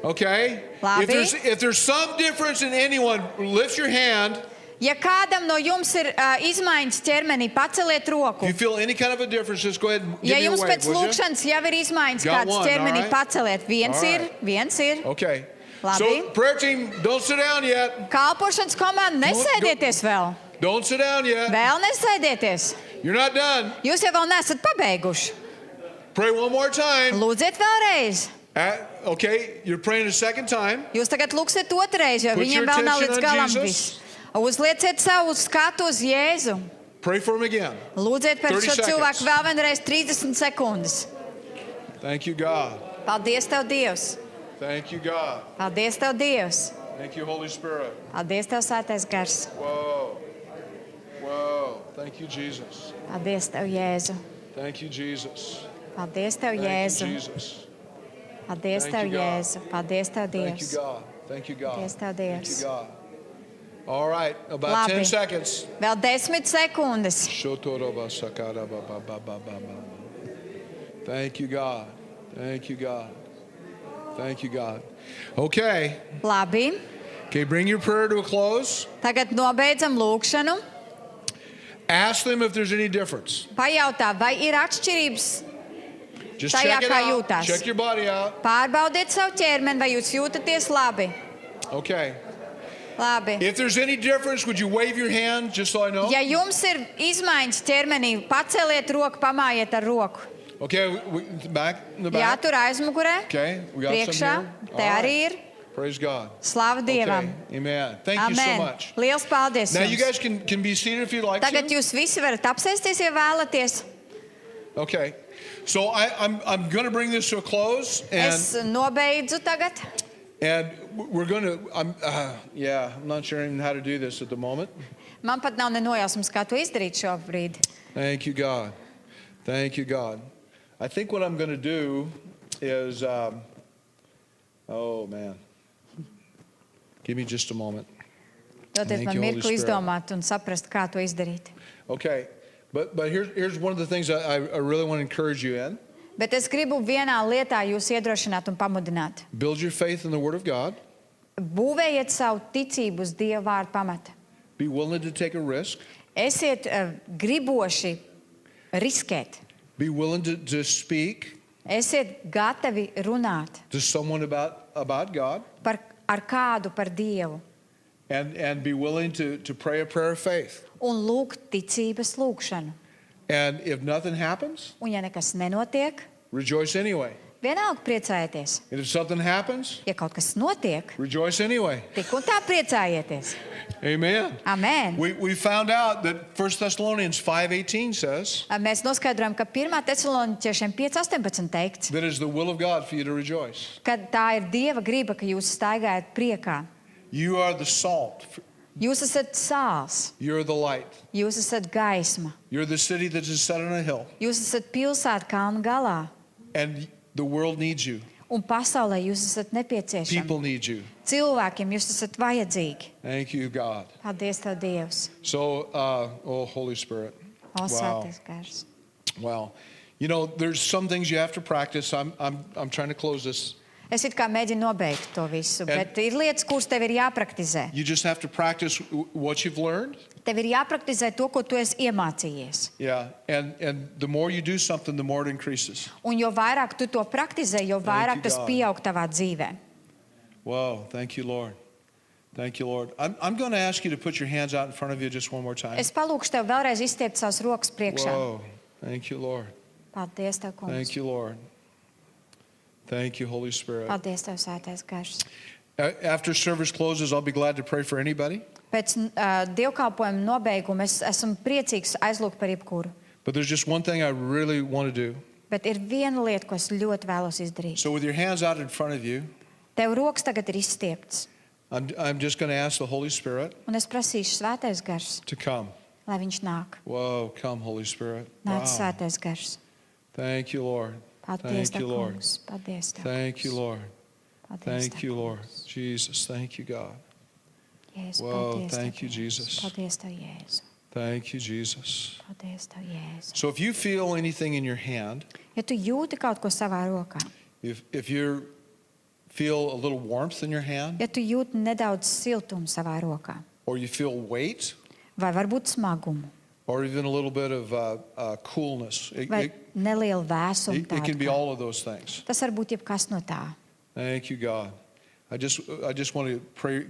Okay? Labi. If there's some difference in anyone, lift your hand. Ja kādam no jums ir izmaiņas ķermenī, paceliet roku. If you feel any kind of a difference, just go ahead and give Ja me a jums wave, pēc would you? lūkšanas jau ir izmaiņas Got kādas one, ķermenī, all right. paceliet. Viens All ir, right. viens ir. Okay. Labi. So, prayer team, don't sit down yet. Kalpošanas komanda, nesēdieties vēl. Don't sit down yet. Vēl nesēdieties. You're not done. Jūs jau vēl nesat pabeiguši. Pray one more time. Lūdziet vēlreiz. Okay, you're praying a second time. Jūs tagad lūksiet otrreiz, jo Put viņiem your vēl nav attention līdz on galam Jesus. viss. Uzlieciet savu skatu uz Jēzu. Pray for him again. Lūdziet par 30 šo seconds. cilvēku vēl vienreiz 30 sekundes. Thank you, God. Paldies Tev, Dievs! Thank you, God. Paldies Tev, Dievs! Thank you, Holy Spirit. Paldies Tev, Svētais Gars! Whoa. Whoa. Thank you, Jesus. Paldies Tev, Jēzu! Thank you, Jesus. Paldies Tev, Thank you, Jēzu! Jesus. Paldies Thank Tev, you, God. Jēzu! Paldies Tev, Thank you, Dievs! God. Thank you, God. Paldies Tev, Thank you, Dievs! God. All right, about Labi. 10 seconds. Vēl 10 sekundes. Thank you, God. Thank you, God. Thank you, God. Okay. Labi. Okay, bring your prayer to a close. Tagad nobeidzam lūgšanu. Ask them if there's any difference. Pajautā, vai ir atšķirības? Just Tajā, check it kā out. jūtas. Check your body out. Pārbaudiet savu ķermeni, vai jūs jūtaties labi. Okay. Labi. If there's any difference, would you wave your hand just so I know? Ja jums ir izmaiņas ķermenī, paceliet roku, pamājiet ar roku. Okay, back in the Jā, back. tur aizmugurē. Okay, we got Priekšā. some here. Te All arī right. ir. Praise God. Slāva Dievam. Okay, amen. Thank you so Amen. much. Liels paldies Now you jums. guys can be seated if you'd like Tagad to. jūs visi varat apsēsties, ja vēlaties. Okay. So I'm going to bring this to a close, Es nobeidzu tagad. and we're going to. I'm not sure even how to do this at the moment. Man pat nav ne nojausmas, kā to izdarīt šobrīd. Thank you, God. Thank you, God. I think what I'm going to do is, oh man, give me just a moment. Dodiet Thank man you, Holy mirkli Spirit. izdomāt un saprast, kā to izdarīt. Okay, but here's one of the things I really want to encourage you in. Bet es gribu vienā lietā jūs iedrošināt un pamudināt. Build your faith in the Word of God. Būvējiet savu ticību uz Dieva vārdu pamata. Be willing to take a risk. Esiet griboši riskēt. Be willing to speak Esiet gatavi runāt to someone about God, ar kādu par Dievu and be willing to pray a prayer of faith. un lūgt ticības lūgšanu. And if nothing happens, Un ja nekas nenotiek, rejoice anyway. Vienalga priecājieties. And if something happens, Ja kaut kas notiek, rejoice anyway. tik un tā priecājieties. Amen. Amen. We found out that 1 Thessalonians 5:18 says Mēs noskaidrojam, ka 1. Tesaloniķiešiem 5:18 teikts, that it is the will of God for you to rejoice. ka tā ir Dieva griba, ka jūs staigājat priekā. You are the salt. Jūs esat sāls, You're the light. jūs esat gaisma, You're the city that is set on a hill. jūs esat pilsēta kalna galā, And the world needs you. un pasaulē jūs esat nepieciešami. People need you. Cilvēkiem jūs esat vajadzīgi. Thank you, God. Paldies, Tev, Dievs. So, oh, Holy Spirit. O, Wow. Svētais gars. Wow. You know, there's some things you have to practice. I'm trying to close this. Es it kā mēģinu nobeigt to visu, And- bet ir lietas, kuras tev ir jāpraktizē. You just have to practice what you've learned. Tev ir jāpraktizē to, ko tu esi iemācījies. Yeah. And the more you do something, the more it increases. Un jo vairāk tu to praktizē, jo vairāk you, tas God. pieaug tavā dzīvē. Whoa. Thank you, Lord. Thank you, Lord. I'm going to ask you to put your hands out in front of you just one more time. Es palūkšu tev vēlreiz izstiept savas rokas priekšā. Whoa. Thank you, Lord. Paldies, Tev, kungs. Thank you, Lord. Thank you, Holy Spirit. Paldies, Tev, Svētais gars. After service closes, I'll be glad to pray for anybody. Pēc dievkalpojuma nobeiguma es esmu priecīgs aizlūgt par jebkuru. But there's just one thing I really want to do. Bet ir viena lieta, ko es ļoti vēlos izdarīt. So with your hands out in front of you, Tev rokas tagad ir izstieptas. I'm just going to ask the Holy Spirit Un es prasīšu Svētais gars, to come. lai viņš nāk. Whoa, come, Holy Spirit. Nāc, Wow. Svētais gars. Thank you, Lord. Paldies, Thank Tev, you, Lord. kungs. Paldies, Tev, Thank you, kungs. Lord. Paldies, Thank Tev, you, Lord. kungs. Jesus, thank you, God. Jēzu, Whoa, paldies, thank Tev, you, kungs. Jesus. Paldies, Tev, Jēzu. Thank you, Jesus. Paldies, Tev, Jēzu. So if you feel anything in your hand, Ja tu jūti kaut ko savā rokā, if you feel a little warmth in your hand, ja tu jūti nedaudz siltumu savā rokā, or you feel weight, vai varbūt smagumu, or even a little bit of coolness, vai nelielu vēsumu, it can be tādu, all of those things. tas var būt jebkas no tā. Thank you, God. I just want to pray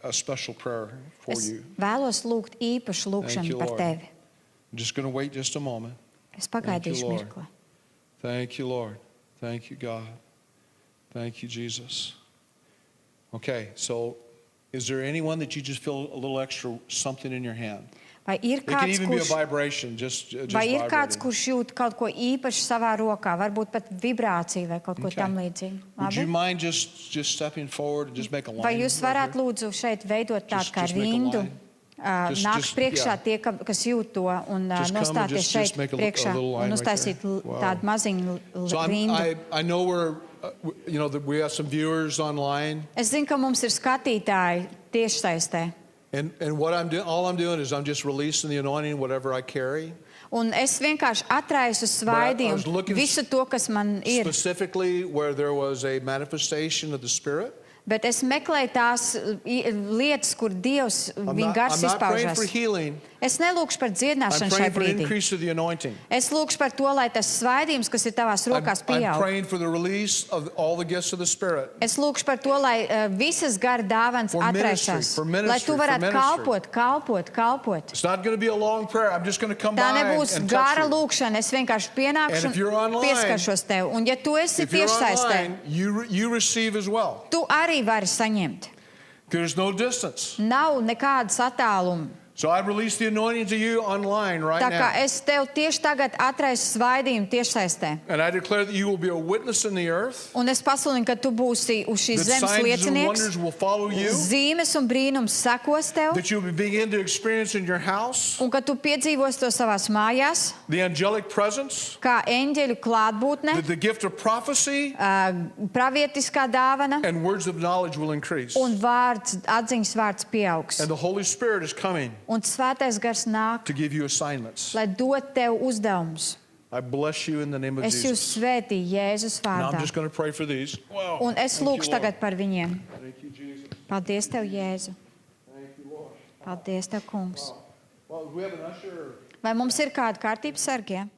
a special prayer for Es you. vēlos lūgt īpašu Thank you, lūgšanu par Lord. tevi. I'm just going to wait just a moment. Es pagaidīšu Lord. mirkli. Thank you, Lord. Thank you, God. Thank you, Jesus. Okay, so is there anyone that you just feel a little extra something in your hand? Vai ir It can kāds, even be a kurš, vibration, just vai ir kāds, vibrating. kurš jūt kaut ko īpašu savā rokā, varbūt pat vibrāciju vai kaut ko Okay. tam līdzīgu? Would you Labi? mind just stepping forward and just make a line? Vai jūs right varētu here? lūdzu šeit veidot tādu Just- kā just make a rindu? line. Just- Nāk just- priekšā yeah. tie, kas jūt to, un Just come and nostāties just šeit make a priekšā little line un right uztaisīt there. Wow. tādu maziņu So rindu. I know that we have some viewers online, Es zinu, ka mums ir skatītāji tiešsaistē. and what all I'm doing is I'm just releasing the anointing, whatever I carry, Un es vienkārši atraisu I was svaidījumu looking visu to, kas man ir. specifically where there was a manifestation of the Spirit. Bet es meklēju tās lietas, kur Dievs viņa gars I'm not praying for izpaužas. healing. Es nelūkšu par I'm dziedināšanu šai praying for an brīdī. increase of the anointing. Es lūkšu par to, lai tas svaidījums, kas ir tavās rokās, I'm pieaug. praying for the release of all the gifts of the Spirit. Es lūkšu par to, lai visas gara dāvanas For ministry, atraisās. for Lai ministry, tu for varētu ministry. kalpot. It's not going to be a long prayer. I'm just going to come Tā by nebūs and touch gara you. lūkšana. Es vienkārši pienākšu And if you're un online- pieskaršos tev. Un ja tu esi If you're tiešsaistē, online, you receive as well. tu arī vari saņemt. There's no distance. Nav nekādas attāluma. So I release the anointing to you online right Tā kā now. es tev tieši tagad atraisu svaidījumu tiešsaistē. And I declare that you will be a witness in the earth. Un es pasludinu, ka tu būsi uz šīs That zemes signs and liecinieks. wonders will follow you. Zīmes un brīnums sekos tev. That you will begin to experience in your house Un ka tu piedzīvos to savās mājās, the angelic presence, kā eņģeļu klātbūtne, the gift of prophecy, pravietiskā dāvana and words of knowledge will increase. un vārds, atziņas vārds pieaugs. And the Holy Spirit is coming Un svētais gars nāk, to give you assignments. lai dod tev uzdevumus. I bless you in the name of Es jūs Jesus. svētīju Jēzus Now I'm vārdā. just going to pray for these. Wow. Un es Thank you, lūkšu Lord. tagad par viņiem. Thank you, Jesus. Paldies tev, Jēzu. Thank you, Lord. Paldies tev, kungs. Well, we have an usher. Vai mums ir kāda kārtības sargie?